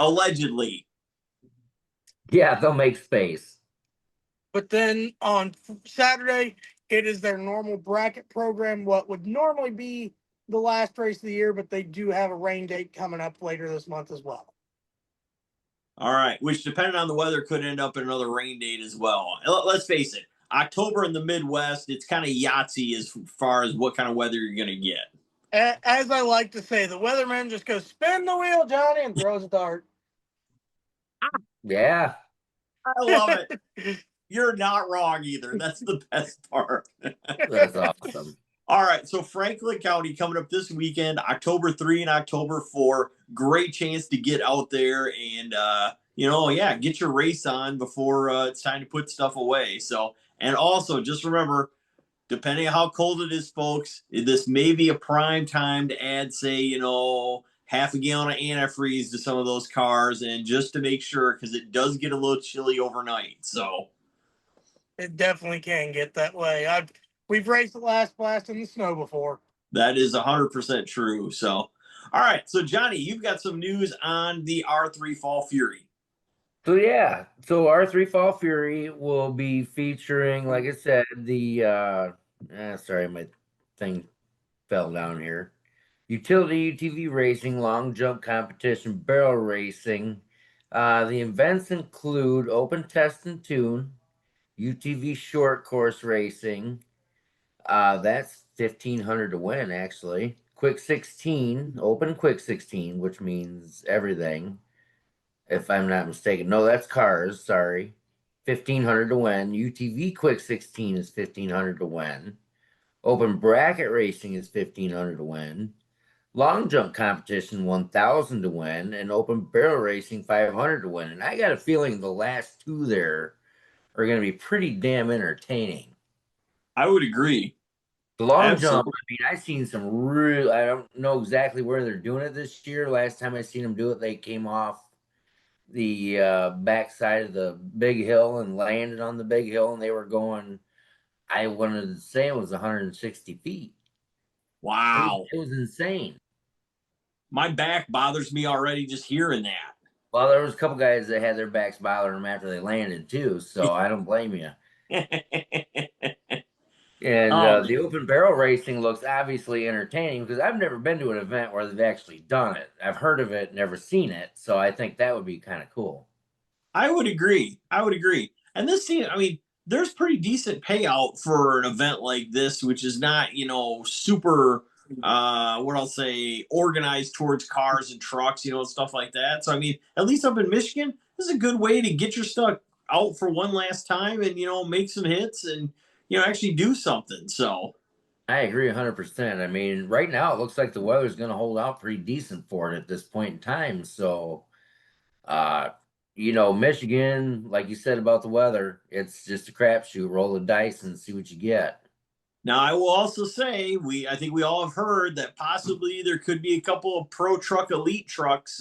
Allegedly. Yeah, they'll make space. But then on Saturday, it is their normal bracket program, what would normally be the last race of the year, but they do have a rain date coming up later this month as well. All right, which, depending on the weather, could end up in another rain date as well. Let's face it, October in the Midwest, it's kind of Yahtzee as far as what kind of weather you're going to get. As I like to say, the weatherman just goes, spin the wheel, Johnny, and throws a dart. Yeah. I love it. You're not wrong either. That's the best part. That's awesome. All right, so Franklin County coming up this weekend, October 3 and October 4. Great chance to get out there and, get your race on before it's time to put stuff away. So, and also just remember, depending on how cold it is, folks, this may be a prime time to add, say, half a gallon of antifreeze to some of those cars, and just to make sure, because it does get a little chilly overnight. So it definitely can get that way. We've raced the last blast in the snow before. that is 100% true. So, all right. So, Johnny, you've got some news on the R3 Fall Fury. So yeah, so R3 Fall Fury will be featuring, like I said, the sorry, my thing fell down here. Utility UTV racing, long jump competition, barrel racing. The events include open test and tune, UTV short course racing. That's 1,500 to win, actually. Quick 16, open quick 16, which means everything, if I'm not mistaken. No, that's cars, sorry. 1,500 to win. UTV quick 16 is 1,500 to win. Open bracket racing is 1,500 to win. Long jump competition 1,000 to win, and open barrel racing 500 to win. And I got a feeling the last two there are going to be pretty damn entertaining. I would agree. The long jump, I mean, I've seen some real, I don't know exactly where they're doing it this year. Last time I seen them do it, they came off the backside of the big hill and landed on the big hill, and they were going, I wanted to say it was 160 feet. Wow. It was insane. My back bothers me already just hearing that. Well, there was a couple guys that had their backs bothering them after they landed too, so I don't blame you. And the open barrel racing looks obviously entertaining because I've never been to an event where they've actually done it. I've heard of it, never seen it, so I think that would be kind of cool. I would agree. And this seems, I mean, there's pretty decent payout for an event like this, which is not, super, what I'll say, organized towards cars and trucks, and stuff like that. So, I mean, at least up in Michigan, this is a good way to get your stuff out for one last time and, make some hits and, actually do something. So I agree 100%. I mean, right now it looks like the weather's going to hold out pretty decent for it at this point in time. So, Michigan, like you said about the weather, it's just a crapshoot. Roll the dice and see what you get. now, I will also say I think we all have heard that possibly there could be a couple of pro truck elite trucks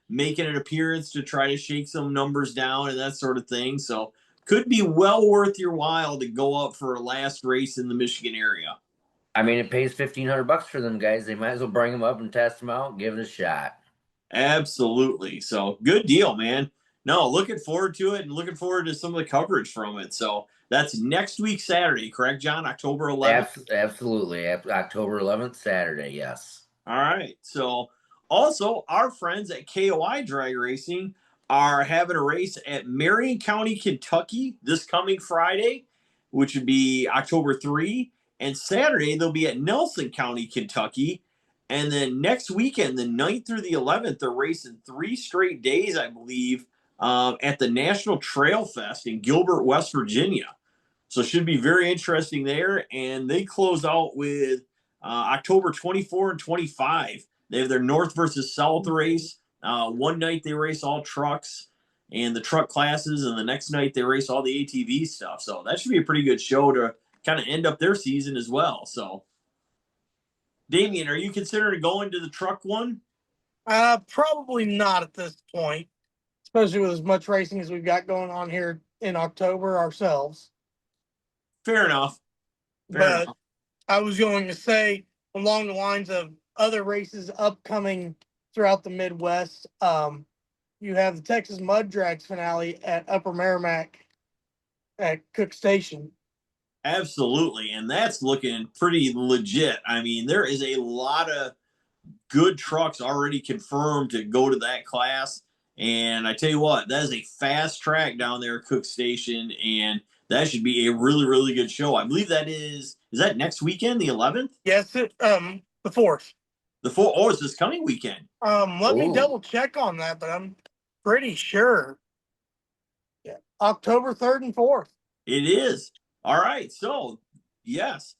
making an appearance to try to shake some numbers down and that sort of thing. So could be well worth your while to go up for a last race in the Michigan area. I mean, it pays $1,500 for them guys. They might as well bring them up and test them out, and give it a shot. Absolutely. So good deal, man. No, looking forward to it and looking forward to some of the coverage from it. So that's next week, Saturday, correct, John? October 11th? Absolutely. October 11th, Saturday, yes. All right. So also, our friends at KOI Drag Racing are having a race at Marion County, Kentucky this coming Friday, which would be October 3. And Saturday, they'll be at Nelson County, Kentucky. And then next weekend, the 9th through the 11th, they're racing 3 straight days, I believe, at the National Trail Fest in Gilbert, West Virginia. So it should be very interesting there. And they close out with October 24 and 25. They have their North versus South race. One night they race all trucks and the truck classes, and the next night they race all the ATV stuff. So that should be a pretty good show to kind of end up their season as well. So, Damien, are you considering going to the truck one? Probably not at this point, especially with as much racing as we've got going on here in October ourselves. Fair enough. But I was going to say, along the lines of other races upcoming throughout the Midwest, you have the Texas Mud Drags finale at Upper Merrimack at Cook Station. Absolutely. And that's looking pretty legit. I mean, there is a lot of good trucks already confirmed to go to that class. And I tell you what, that is a fast track down there at Cook Station. And that should be a really, really good show. I believe that is that next weekend, the 11th? Yes, the 4th. The 4th? Oh, it's this coming weekend. Let me double check on that, but I'm pretty sure. Yeah, October 3rd and 4th. It is. All right. So, yes,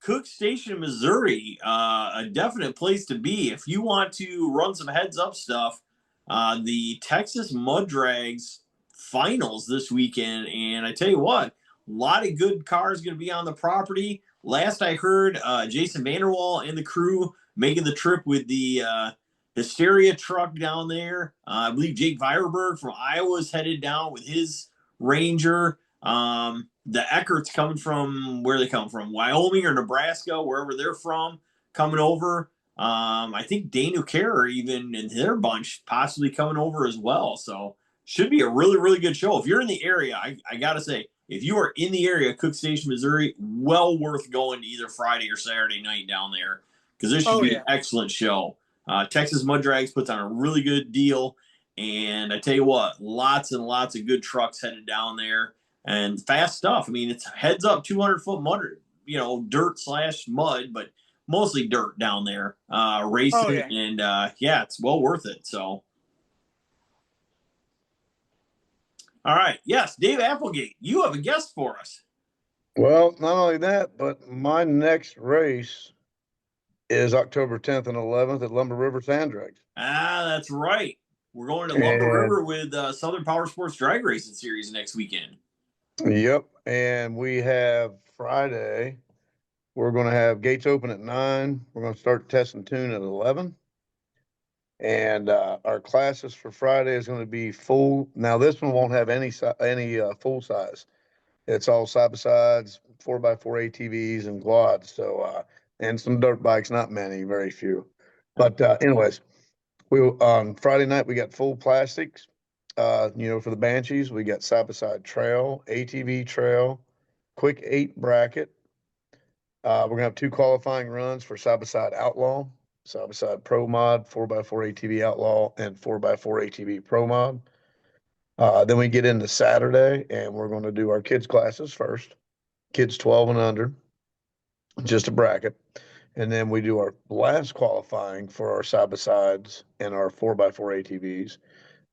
Cook Station, Missouri, a definite place to be. If you want to run some heads up stuff, the Texas Mud Drags finals this weekend. And I tell you what, lot of good cars going to be on the property. Last I heard, Jason Vanderwall and the crew making the trip with the Hysteria truck down there. I believe Jake Veyerberg from Iowa is headed down with his Ranger. The Eckerts coming from where they come from, Wyoming or Nebraska, wherever they're from, coming over. I think Daniel Kerr even in their bunch possibly coming over as well. So should be a really, really good show. If you're in the area, I got to say, if you are in the area of Cook Station, Missouri, well worth going to either Friday or Saturday night down there because this should be an excellent show. Texas Mud Drags puts on a really good deal. And I tell you what, lots and lots of good trucks headed down there and fast stuff. I mean, it's heads up 200-foot mud, dirt / mud, but mostly dirt down there racing. And it's well worth it. So. All right. Yes, Dave Applegate, you have a guest for us. Well, not only that, but my next race is October 10th and 11th at Lumber River Sand Drags. That's right. We're going to Lumber River with Southern Power Sports Drag Racing Series next weekend. Yep. And we have Friday. We're going to have gates open at 9. We're going to start test and tune at 11. And our classes for Friday is going to be full. Now, this one won't have any full size. It's all side-by-sides, 4x4 ATVs, and quads. So, and some dirt bikes, not many, very few. But anyways, on Friday night, we got full plastics, for the Banshees. We got side-by-side trail, ATV trail, quick 8 bracket. We're going to have 2 qualifying runs for side-by-side Outlaw, side-by-side Pro Mod, 4x4 ATV Outlaw, and 4x4 ATV Pro Mod. Then we get into Saturday, and we're going to do our kids' classes first. Kids 12 and under, just a bracket. And then we do our last qualifying for our side-by-sides and our 4x4 ATVs.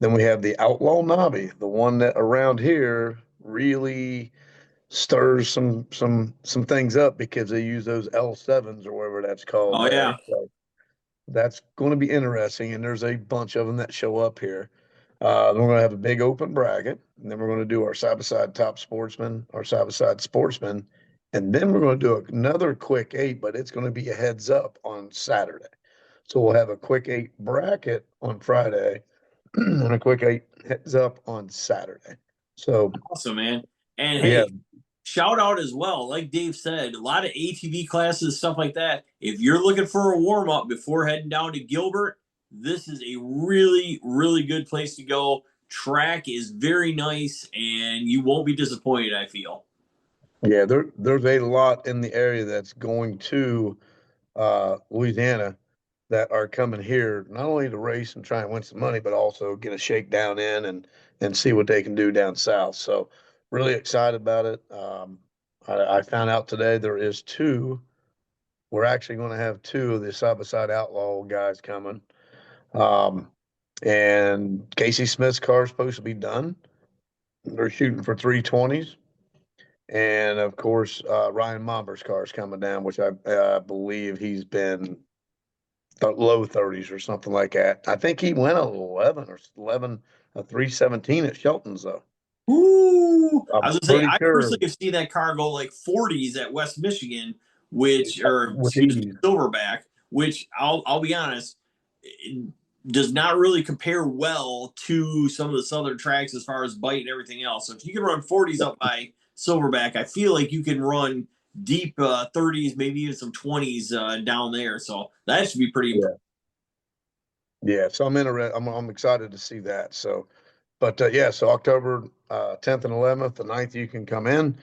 Then we have the Outlaw Nobby, the one that around here really stirs some things up because they use those L7s or whatever that's called. Oh, yeah. So that's going to be interesting, and there's a bunch of them that show up here. Then we're going to have a big open bracket, and then we're going to do our side-by-side top sportsman, our side-by-side sportsman, and then we're going to do another quick 8, but it's going to be a heads up on Saturday. So we'll have a quick 8 bracket on Friday and a quick 8 heads up on Saturday. So awesome, man. And hey, shout out as well. Like Dave said, a lot of ATV classes, stuff like that. If you're looking for a warm up before heading down to Gilbert, this is a really, really good place to go. Track is very nice, and you won't be disappointed, I feel. Yeah, there's a lot in the area that's going to Louisiana that are coming here not only to race and try and win some money, but also get a shakedown in and see what they can do down south. So really excited about it. I found out today there is 2. We're actually going to have 2 of the side-by-side Outlaw guys coming. And Casey Smith's car is supposed to be done. They're shooting for 320s. And of course, Ryan Momber's car is coming down, which I believe he's been low 30s or something like that. I think he went 11 or 11, a 317 at Shelton's though. Ooh, I was gonna say, I sure. personally have seen that car go like 40s at West Michigan, Silverback, which I'll be honest, it does not really compare well to some of the southern tracks as far as bite and everything else. So if you can run 40s up by Silverback, I feel like you can run deep 30s, maybe even some 20s down there. So that should be pretty impressive. Yeah, so I'm interested. I'm excited to see that. So, but so October 10th and 11th, the 9th, you can come in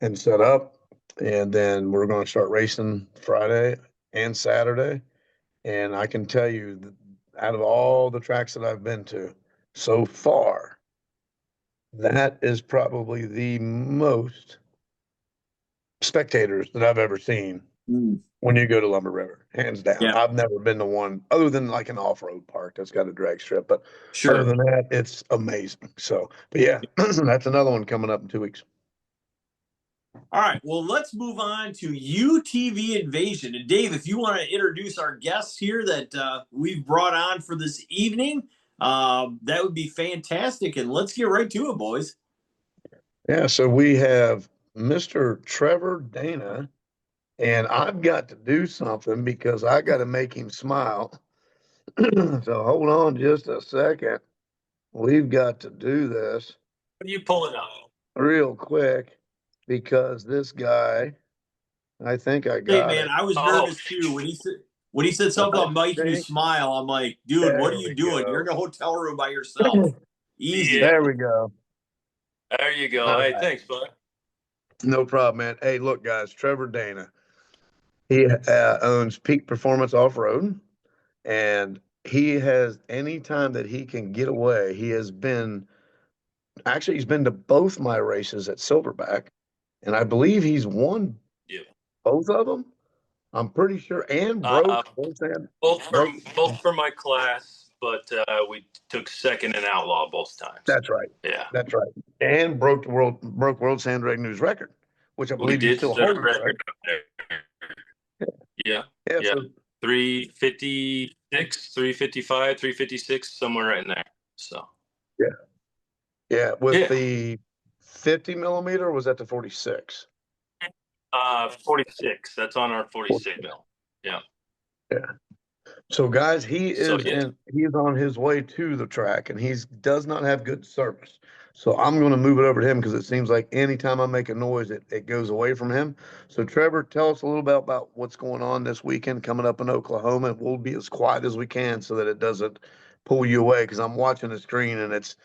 and set up, and then we're going to start racing Friday and Saturday. And I can tell you that out of all the tracks that I've been to so far, that is probably the most spectators that I've ever seen when you go to Lumber River, hands down. Yeah. I've never been to one other than like an off-road park that's got a drag strip, but Sure. other than that, it's amazing. So, but yeah, that's another one coming up in 2 weeks. All right, well, let's move on to UTV Invasion. And Dave, if you want to introduce our guests here that we've brought on for this evening, that would be fantastic. And let's get right to it, boys. Yeah, so we have Mr. Trevor Dana, and I've got to do something because I got to make him smile. So hold on just a second. We've got to do this What are you pulling up? real quick because this guy, I think I Hey got man, it. I was Oh, nervous too when he said something about making you smile. I'm like, dude, what There are you we doing? You're go. in a hotel room by yourself. Easy. yeah. There we go. There you go. All Hey, right. thanks, bud. No problem, man. Hey, look, guys, Trevor Dana. He owns Peak Performance Off-Road, and he has any time that he can get away, he's been to both my races at Silverback, and I believe he's won Yeah. both of them. I'm pretty sure, and Uh, broke both and broke. both for my class, but we took second in outlaw both times. That's right. Yeah. That's right. And broke world sand drag news record, which I We believe you did still set a hold, right? record up there. Yeah. Yeah. Yeah. So 356, 355, 356, somewhere right in there. So. yeah, yeah. With Yeah. the 50 millimeter, or was that the 46? 46. That's on our 46 mil. Yeah. Yeah. So guys, So yeah. he is on his way to the track, and he does not have good service. So I'm going to move it over to him because it seems like anytime I make a noise, it goes away from him. So Trevor, tell us a little bit about what's going on this weekend coming up in Oklahoma. And we'll be as quiet as we can so that it doesn't pull you away, because I'm watching the screen and it's,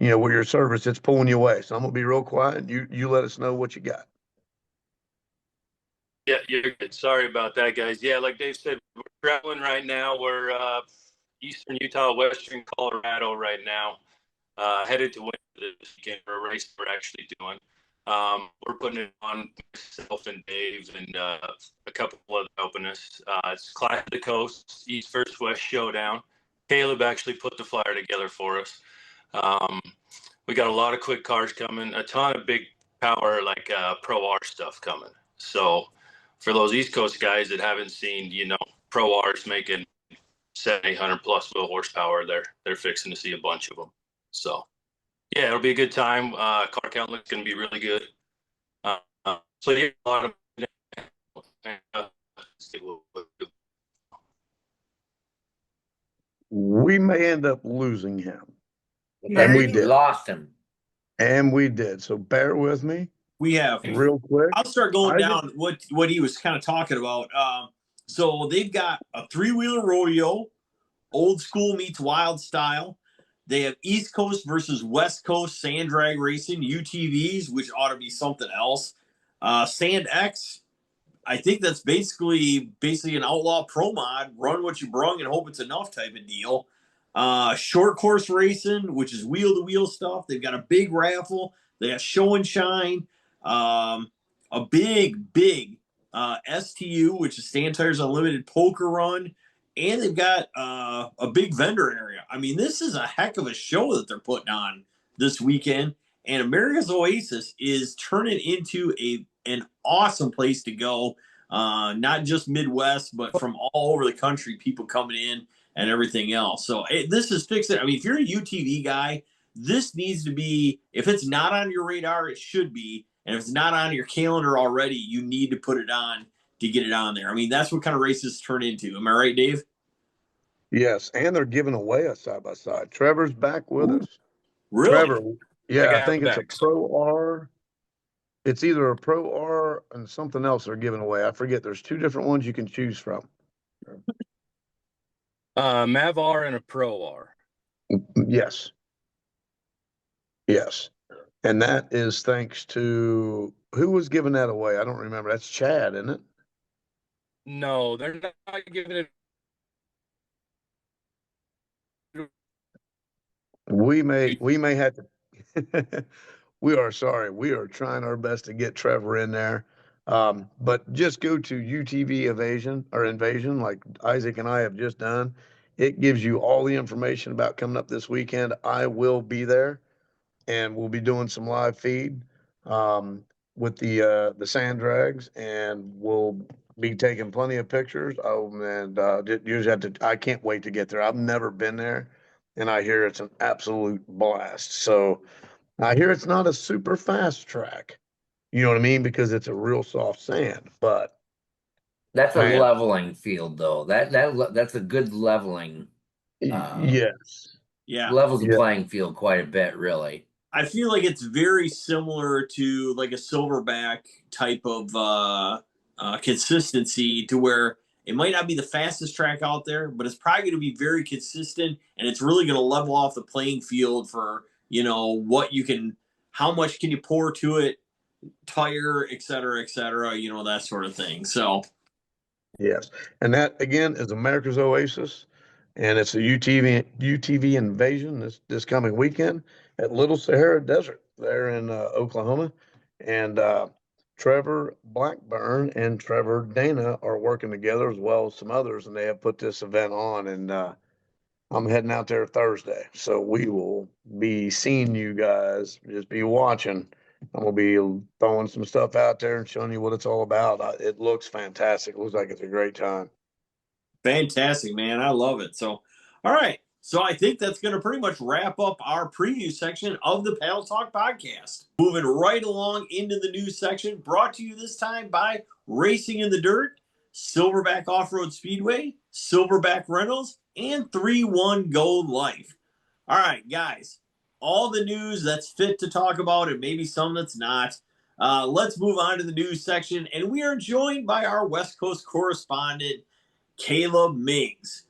with your service, it's pulling you away. So I'm going to be real quiet, and you let us know what you got. Yeah, you're good. Sorry about that, guys. Yeah, like Dave said, we're traveling right now. We're eastern Utah, western Colorado right now. Headed to win this weekend for a race we're actually doing. We're putting it on myself and Dave and a couple other helping us. It's Clash of the Coast, East versus West Showdown. Caleb actually put the flyer together for us. We got a lot of quick cars coming, a ton of big power, like Pro R stuff coming. So for those East Coast guys that haven't seen, Pro R's making 700-800 plus wheel horsepower, they're fixing to see a bunch of them. So yeah, it'll be a good time. Car count looks going to be really good. So yeah, a lot of We may end up losing him. And we did. Lost him. And we did. So bear with me We have. real quick. I'll start going down what he was kind of talking about. So they've got a 3-wheeler rodeo, old school meets wild style. They have East Coast versus West Coast sand drag racing, UTVs, which ought to be something else. Sand X, I think that's basically an outlaw pro mod, run what you brung and hope it's enough type of deal. Short course racing, which is wheel to wheel stuff. They've got a big raffle. They got show and shine. A big STU, which is Stand Tires Unlimited poker run. And they've got a big vendor area. I mean, this is a heck of a show that they're putting on this weekend. And America's Oasis is turning into an awesome place to go. Not just Midwest, but from all over the country, people coming in and everything else. So this is fixing. I mean, if you're a UTV guy, this needs to be, if it's not on your radar, it should be. And if it's not on your calendar already, you need to put it on to get it on there. I mean, that's what kind of races turn into. Am I right, Dave? Yes, and they're giving away a side-by-side. Trevor's back with us. Really? Trevor, yeah, I think it's a Pro R. It's either a Pro R and something else they're giving away. I forget. There's 2 different ones you can choose from. Mav R and a Pro R. Yes. Yes. And that is thanks to who was giving that away? I don't remember. That's Chad, isn't it? No, they're not giving it. We may have to. We are sorry. We are trying our best to get Trevor in there. But just go to UTV Invasion, like Isaac and I have just done. It gives you all the information about coming up this weekend. I will be there, and we'll be doing some live feed with the sand drags, and we'll be taking plenty of pictures. You just have to. I can't wait to get there. I've never been there, and I hear it's an absolute blast. So I hear it's not a super fast track, You know what I mean? Because it's a real soft sand. But That's a man, leveling field, though. That's a good leveling. yes, Yeah. Levels the yeah, playing field quite a bit, really. I feel like it's very similar to like a Silverback type of consistency, to where it might not be the fastest track out there, but it's probably going to be very consistent, and it's really going to level off the playing field for, what you can, how much can you pour to it, tire, et cetera, that sort of thing. So yes. And that again is America's Oasis, and it's a UTV invasion this coming weekend at Little Sahara Desert there in Oklahoma, and Trevor Blackburn and Trevor Dana are working together as well as some others, and they have put this event on, and I'm heading out there Thursday, so we will be seeing you guys. Just be watching. I'm gonna be throwing some stuff out there and showing you what it's all about. It looks fantastic. It looks like it's a great time. fantastic, man. I love it. So, all right. So I think that's going to pretty much wrap up our preview section of the Paddle Talk podcast. Moving right along into the news section, brought to you this time by Racing in the Dirt, Silverback Offroad Speedway, Silverback Rentals, and 3-1 Go Life. All right, guys, all the news that's fit to talk about, and maybe some that's not. Let's move on to the news section, and we are joined by our West Coast correspondent, Caleb Mings.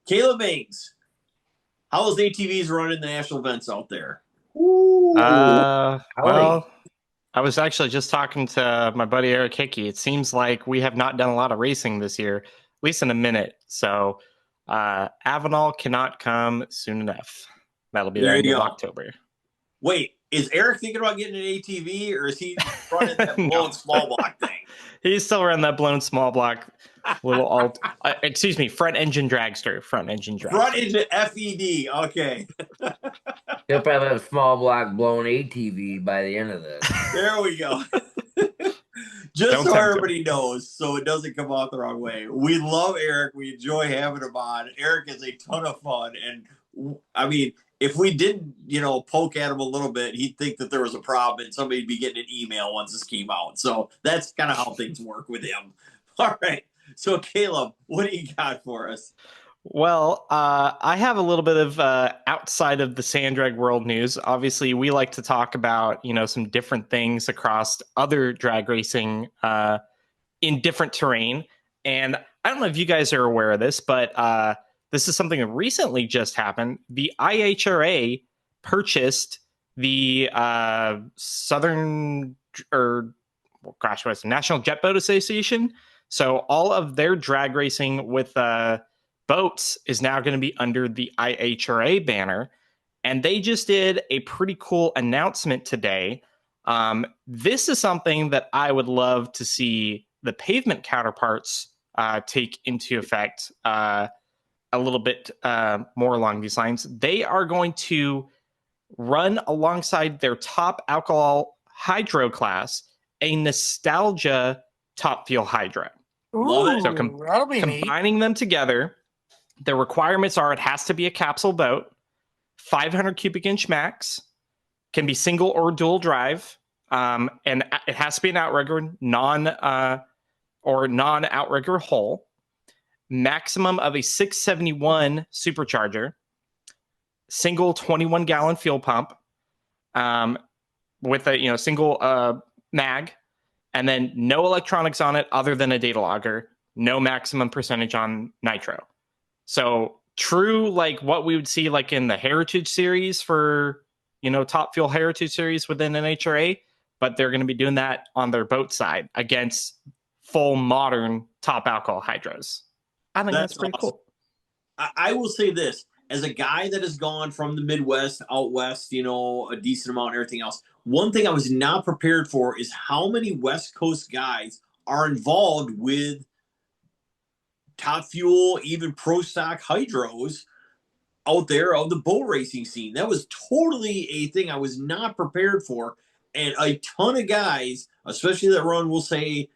Caleb Mings, how those ATVs running the national events out there? Well, I was actually just talking to my buddy Eric Hickey. It seems like we have not done a lot of racing this year, at least in a minute. So Avenal cannot come soon enough. That'll be the There end you of go. October. Wait, is Eric thinking about getting an ATV, or is he running that No. blown small block thing? He's still running that blown small block little front engine dragster. Front engine FED. Okay. He'll probably have a small block blown ATV by the end of this. There we go. Just Don't so tempt everybody knows, so it doesn't come out the wrong way. We love Eric. We enjoy having him on. Eric is a ton of fun. And I mean, if we didn't, poke at him a little bit, he'd think that there was a problem and somebody'd be getting an email once this came out. So that's kind of how things work with him. All right. So Caleb, what do you got for us? Well, I have a little bit of outside of the sand drag world news. Obviously, we like to talk about, some different things across other drag racing in different terrain. And I don't know if you guys are aware of this, but this is something that recently just happened. The IHRA purchased the National Jet Boat Association. So all of their drag racing with boats is now going to be under the IHRA banner. And they just did a pretty cool announcement today. This is something that I would love to see the pavement counterparts take into effect a little bit more along these lines. They are going to run alongside their top alcohol hydro class a nostalgia top fuel hydro. Ooh, So that'll be combining them together, the requirements are it has to be a capsule boat, 500 cubic inch max, can be single or dual drive, and it has to be an outrigger, non-outrigger hull, maximum of a 671 supercharger, single 21 gallon fuel pump, with a single mag, and then no electronics on it other than a data logger, no maximum percentage on nitro. So true, like what we would see like in the Heritage Series for, Top Fuel Heritage Series within NHRA, but they're going to be doing that on their boat side against full modern top alcohol hydros. I think that's pretty awesome. cool. I will say this, as a guy that has gone from the Midwest out West, a decent amount and everything else, one thing I was not prepared for is how many West Coast guys are involved with top fuel, even pro stock hydros out there of the boat racing scene. That was totally a thing I was not prepared for. And a ton of guys, especially that run, we'll say,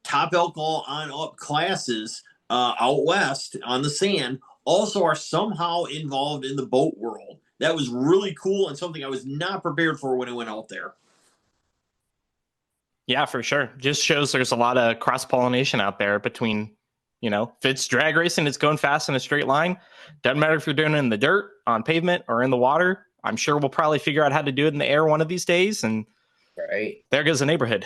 top alcohol on up classes out West on the sand, also are somehow involved in the boat world. That was really cool and something I was not prepared for when I went out there. Yeah, for sure. Just shows there's a lot of cross pollination out there between, if it's drag racing, it's going fast in a straight line. Doesn't matter if you're doing it in the dirt, on pavement, or in the water. I'm sure we'll probably figure out how to do it in the air one of these days. And Right. there goes the neighborhood.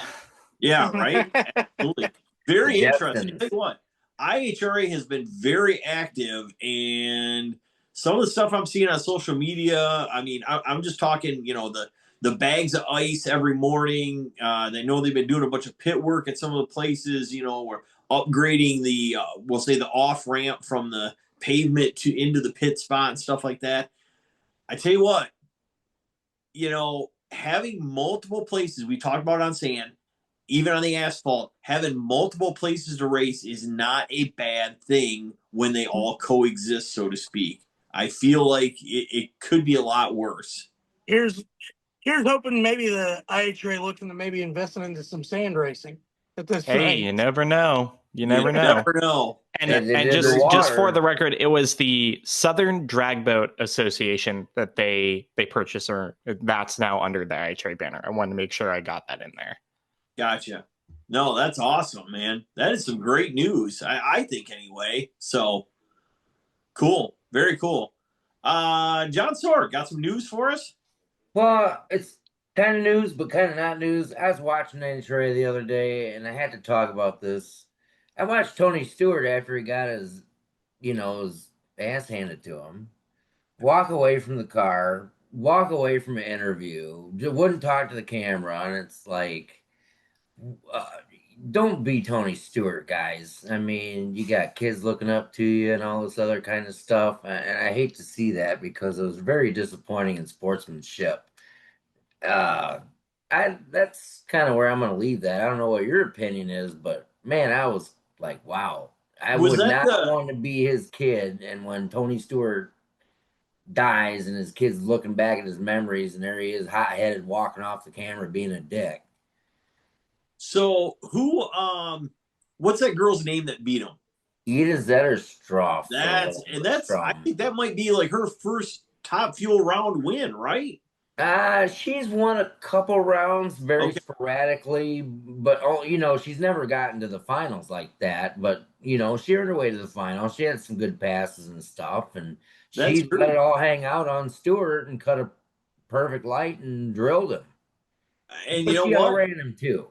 Yeah, right. Absolutely. Very The interesting. Jetsons. Tell you what, IHRA has been very active, and some of the stuff I'm seeing on social media. I mean, I'm just talking, the bags of ice every morning. They know they've been doing a bunch of pit work at some of the places. We're upgrading the, we'll say, the off ramp from the pavement to into the pit spot and stuff like that. I tell you what, having multiple places we talked about on sand, even on the asphalt, having multiple places to race is not a bad thing when they all coexist, so to speak. I feel like it could be a lot worse. Here's hoping maybe the IHRA looking to maybe investing into some sand racing at this Hey, time. you never know. You never You know. never know. And just for the record, it was the Southern Drag Boat Association that they purchased, or that's now under the IHRA banner. I wanted to make sure I got that in there. Gotcha. No, that's awesome, man. That is some great news. I think anyway. So cool. Very cool. John Sorg, got some news for us? Well, it's kind of news, but kind of not news. I was watching NHRA the other day, and I had to talk about this. I watched Tony Stewart after he got his ass handed to him, walk away from the car, walk away from an interview, just wouldn't talk to the camera, and it's like, uh, don't be Tony Stewart, guys. I mean, you got kids looking up to you and all this other kind of stuff, and I hate to see that because it was very disappointing in sportsmanship. That's kind of where I'm going to leave that. I don't know what your opinion is, but man, I was like, wow. I Was would that not want to be his kid. And when Tony Stewart dies and his kid's looking back at his memories, and there he is, hot-headed, walking off the camera, being a dick. So what's that girl's name that beat him? Edith Zetterstruff. I think that might be like her first Top Fuel round win, right? She's won a couple rounds very sporadically, but she's never gotten to the finals like that. But she earned her way to the final. She had some good passes and stuff, and she let it all hang out on Stewart and cut a perfect light and drilled him. And but she outran him too.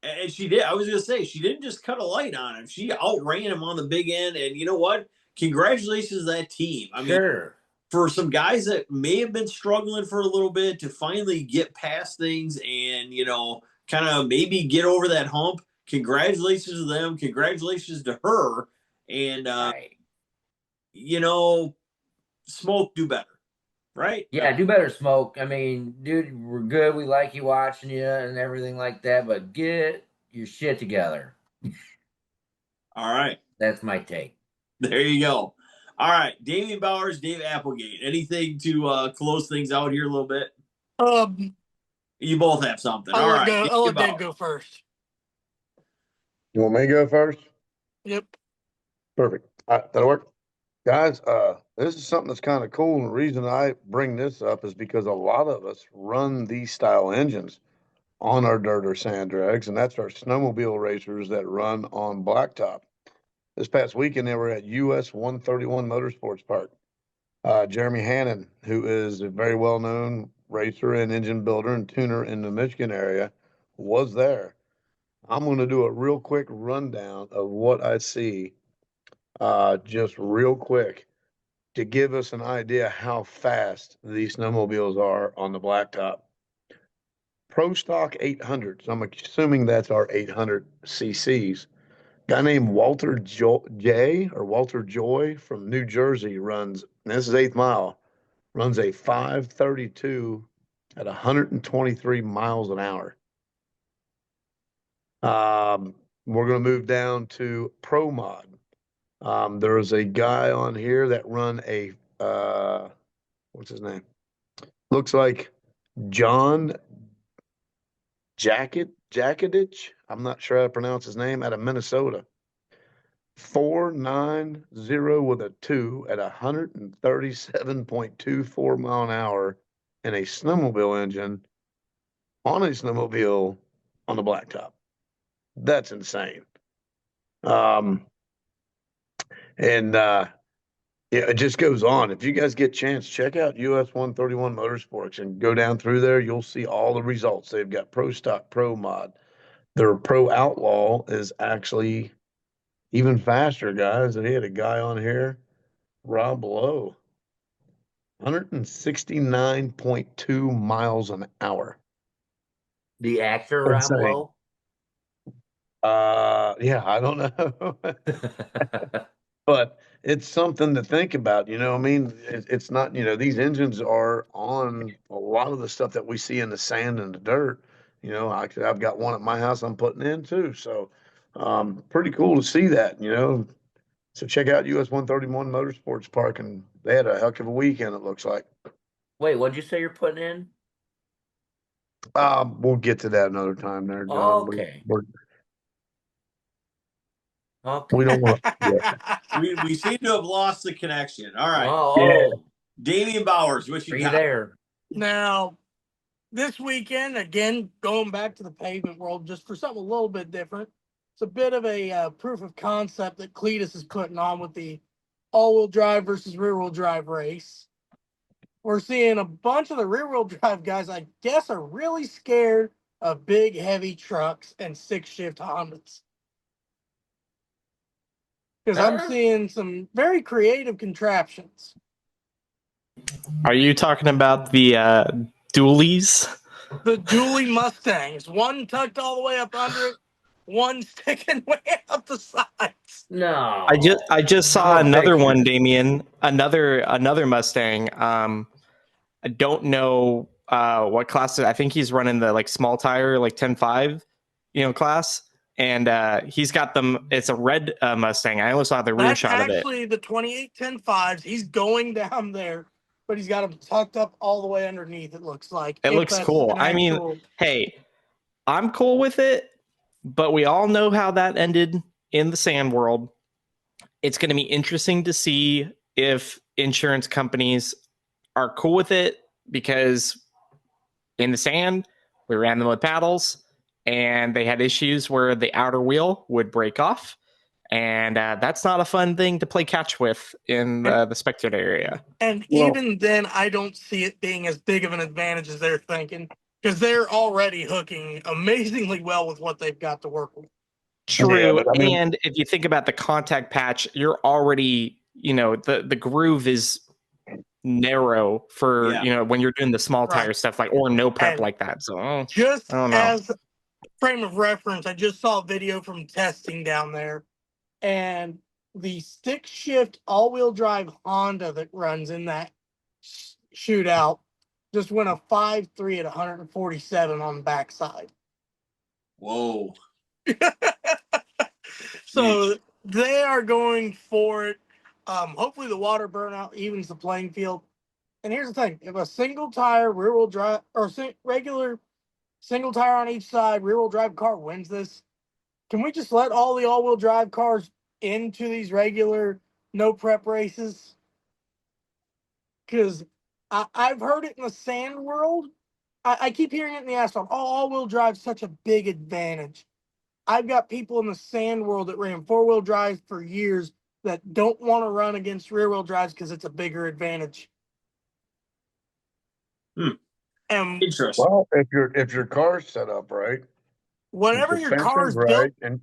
And she did. I was going to say, she didn't just cut a light on him. She outran him on the big end. And you know what? Congratulations to that team. I mean, for some guys that may have been struggling for a little bit to finally get past things and, kind of maybe get over that hump, congratulations to them. Congratulations to her. And, Smoke, do better. Right? Yeah, do better, Smoke. I mean, dude, we're good. We like you watching you and everything like that, but get your shit together. All right. That's my take. There you go. All right. Damian Bowers, Dave Applegate. Anything to close things out here a little bit? You both have something. All right. I'll let Dave go first. You want me to go first? Yep. Perfect. All right, that'll work. Guys, this is something that's kind of cool. And the reason I bring this up is because a lot of us run these style engines on our dirt or sand drags, and that's our snowmobile racers that run on blacktop. This past weekend, they were at US 131 Motorsports Park. Jeremy Hannon, who is a very well-known racer and engine builder and tuner in the Michigan area, was there. I'm going to do a real quick rundown of what I see, just real quick, to give us an idea how fast these snowmobiles are on the blacktop. Pro Stock 800s, I'm assuming that's our 800 cc's. Guy named Walter Joy from New Jersey runs, and this is 8th mile, runs a 532 at 123 miles an hour. We're going to move down to Pro Mod. There's a guy on here that run a, what's his name? Looks like John Jacketich. I'm not sure how to pronounce his name, out of Minnesota. 490 with a 2 at 137.24 mile an hour in a snowmobile engine on a snowmobile on the blacktop. That's insane. And yeah, it just goes on. If you guys get a chance, check out US 131 Motorsports and go down through there. You'll see all the results. They've got Pro Stock, Pro Mod. Their Pro Outlaw is actually even faster, guys. They had a guy on here, Rob Lowe, 169.2 miles an hour. The actor Rob Insane. Lowe. Yeah, I don't know. But it's something to think about, you know. I mean, it's not, you know, these engines are on a lot of the stuff that we see in the sand and the dirt. You know, I've got one at my house I'm putting in too. So, pretty cool to see that, you know. So check out US 131 Motorsports Park, and they had a heck of a weekend, it looks like. Wait, what'd you say you're putting in? We'll get to that another time there, John. Okay. We don't want to. We seem to have lost the connection. All right. Oh, Damian Bowers, what are you you got? there? Now, this weekend, again, going back to the pavement world, just for something a little bit different. It's a bit of a proof of concept that Cletus is putting on with the all-wheel drive versus rear-wheel drive race. We're seeing a bunch of the rear-wheel drive guys, I guess, are really scared of big, heavy trucks and stick-shift Hondas. Because I'm seeing some very creative contraptions. Are you talking about the dualies? The dually Mustangs, one tucked all the way up under it, one sticking way out the sides. No. I just saw How another big? one, Damien. Another Mustang. I don't know what class. I think he's running the like small tire, like 10.5, class. And he's got them. It's a red Mustang. I only saw the rear shot of it. That's actually the 28 10.5s. He's going down there, but he's got them tucked up all the way underneath, it looks like. It looks cool. I mean, hey, I'm cool with it, but we all know how that ended in the sand world. It's going to be interesting to see if insurance companies are cool with it, because in the sand, we ran them with paddles and they had issues where the outer wheel would break off. And that's not a fun thing to play catch with in the spectator area. And even then, I don't see it being as big of an advantage as they're thinking, because they're already hooking amazingly well with what they've got to work with. True. Yeah, I mean, and if you think about the contact patch, you're already, the groove is narrow for, when you're doing the small tire stuff, like, or no prep like that. So just I don't know. as frame of reference, I just saw a video from testing down there, and the stick shift all-wheel drive Honda that runs in that shootout just went a 5.3 at 147 on the backside. Whoa. So they are going for it. Hopefully the water burnout evens the playing field. And here's the thing. If a single tire rear-wheel drive or regular single tire on each side rear-wheel drive car wins this, can we just let all the all-wheel drive cars into these regular no prep races? Because I've heard it in the sand world. I keep hearing it in the asphalt. Oh, all-wheel drive's such a big advantage. I've got people in the sand world that ran four-wheel drives for years that don't want to run against rear-wheel drives because it's a bigger advantage. Interesting. Well, if your car's set up right, whatever your car's built, and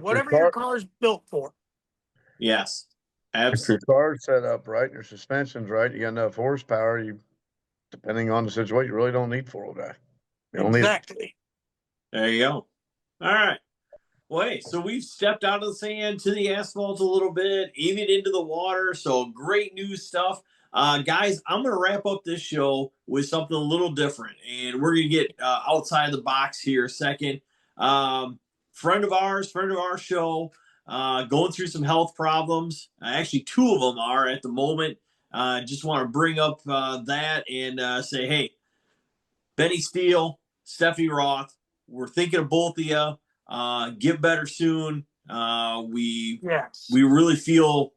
whatever your car's built for. Yes, if your car's set up right, your suspension's right, you got enough horsepower. You, depending on the situation, you really don't need four-wheel drive. Exactly. There you go. All right. Well, hey, so we've stepped out of the sand to the asphalt a little bit, even into the water. So great news stuff. Guys, I'm going to wrap up this show with something a little different. And we're going to get outside the box here a second. Friend of our show, going through some health problems. Actually, two of them are at the moment. Just want to bring up that and say, hey, Benny Steele, Stephanie Roth, we're thinking of both of you. Get better soon. We really feel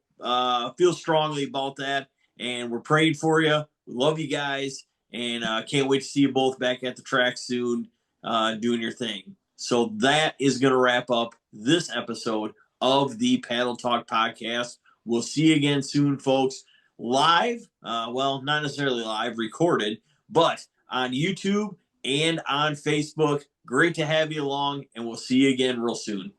strongly about that, and we're praying for you. We love you guys, and can't wait to see you both back at the track soon, doing your thing. So that is going to wrap up this episode of the Paddle Talk podcast. We'll see you again soon, folks. Live, well, not necessarily live, recorded, but on YouTube and on Facebook. Great to have you along, and we'll see you again real soon.